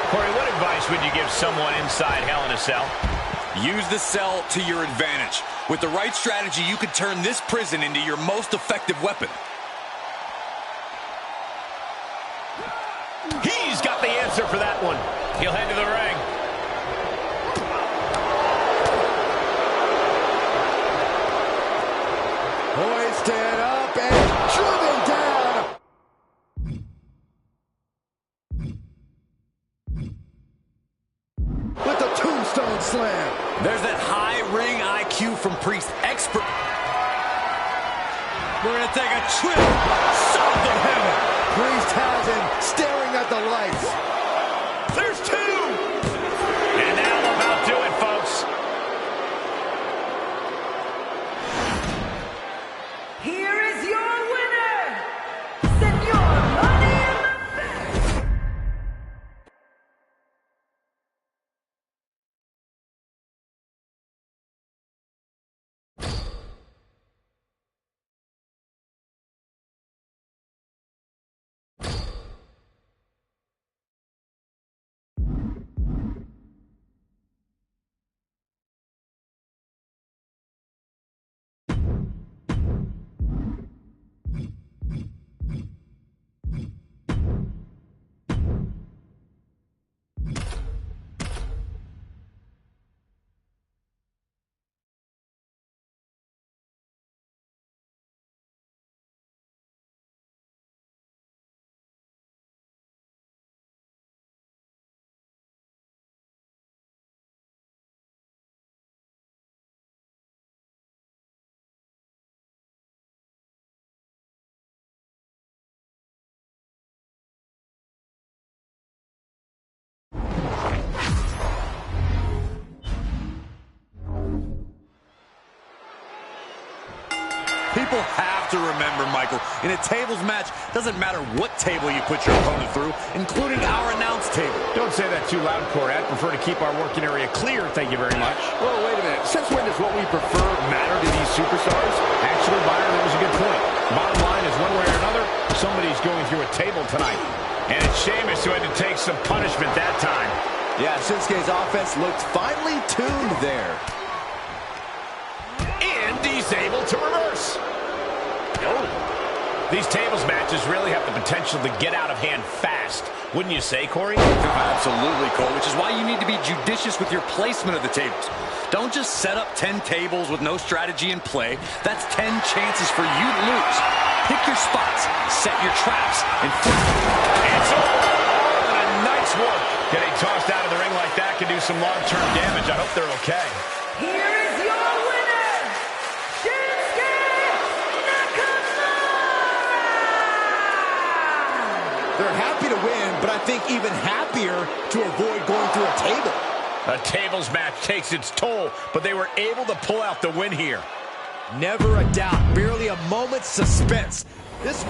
Corey, what advice would you give someone inside Hell in a Cell? Use the cell to your advantage. With the right strategy, you could turn this prison into your most effective weapon. He's got the answer for that one. He'll head to the ring. Hoisted up and driven down. With the tombstone slam. There's that high ring IQ from Priest. Expert. We're going to take a trip south of heaven. Priest has him staring at the lights. There's two. And that'll about do it, folks. People have to remember, Michael, in a tables match, doesn't matter what table you put your opponent through, including our announce table. Don't say that too loud, Corey. I'd prefer to keep our working area clear, thank you very much. Well, wait a minute. Since when does what we prefer matter to these superstars? Actually, Byron, that was a good point. Bottom line is, one way or another, somebody's going through a table tonight. And it's Sheamus who had to take some punishment that time. Yeah, Shinsuke's offense looked finely tuned there. And he's able to reverse. Oh. These tables matches really have the potential to get out of hand fast. Wouldn't you say, Corey? Absolutely, Cole, which is why you need to be judicious with your placement of the tables. Don't just set up 10 tables with no strategy in play. That's 10 chances for you to lose. Pick your spots, set your traps, and it's over. Oh, and a nice work. Getting tossed out of the ring like that can do some long-term damage. I hope they're okay. Here is your winner, Shinsuke Nakamura! They're happy to win, but I think even happier to avoid going through a table. A tables match takes its toll, but they were able to pull out the win here. Never a doubt, barely a moment's suspense. This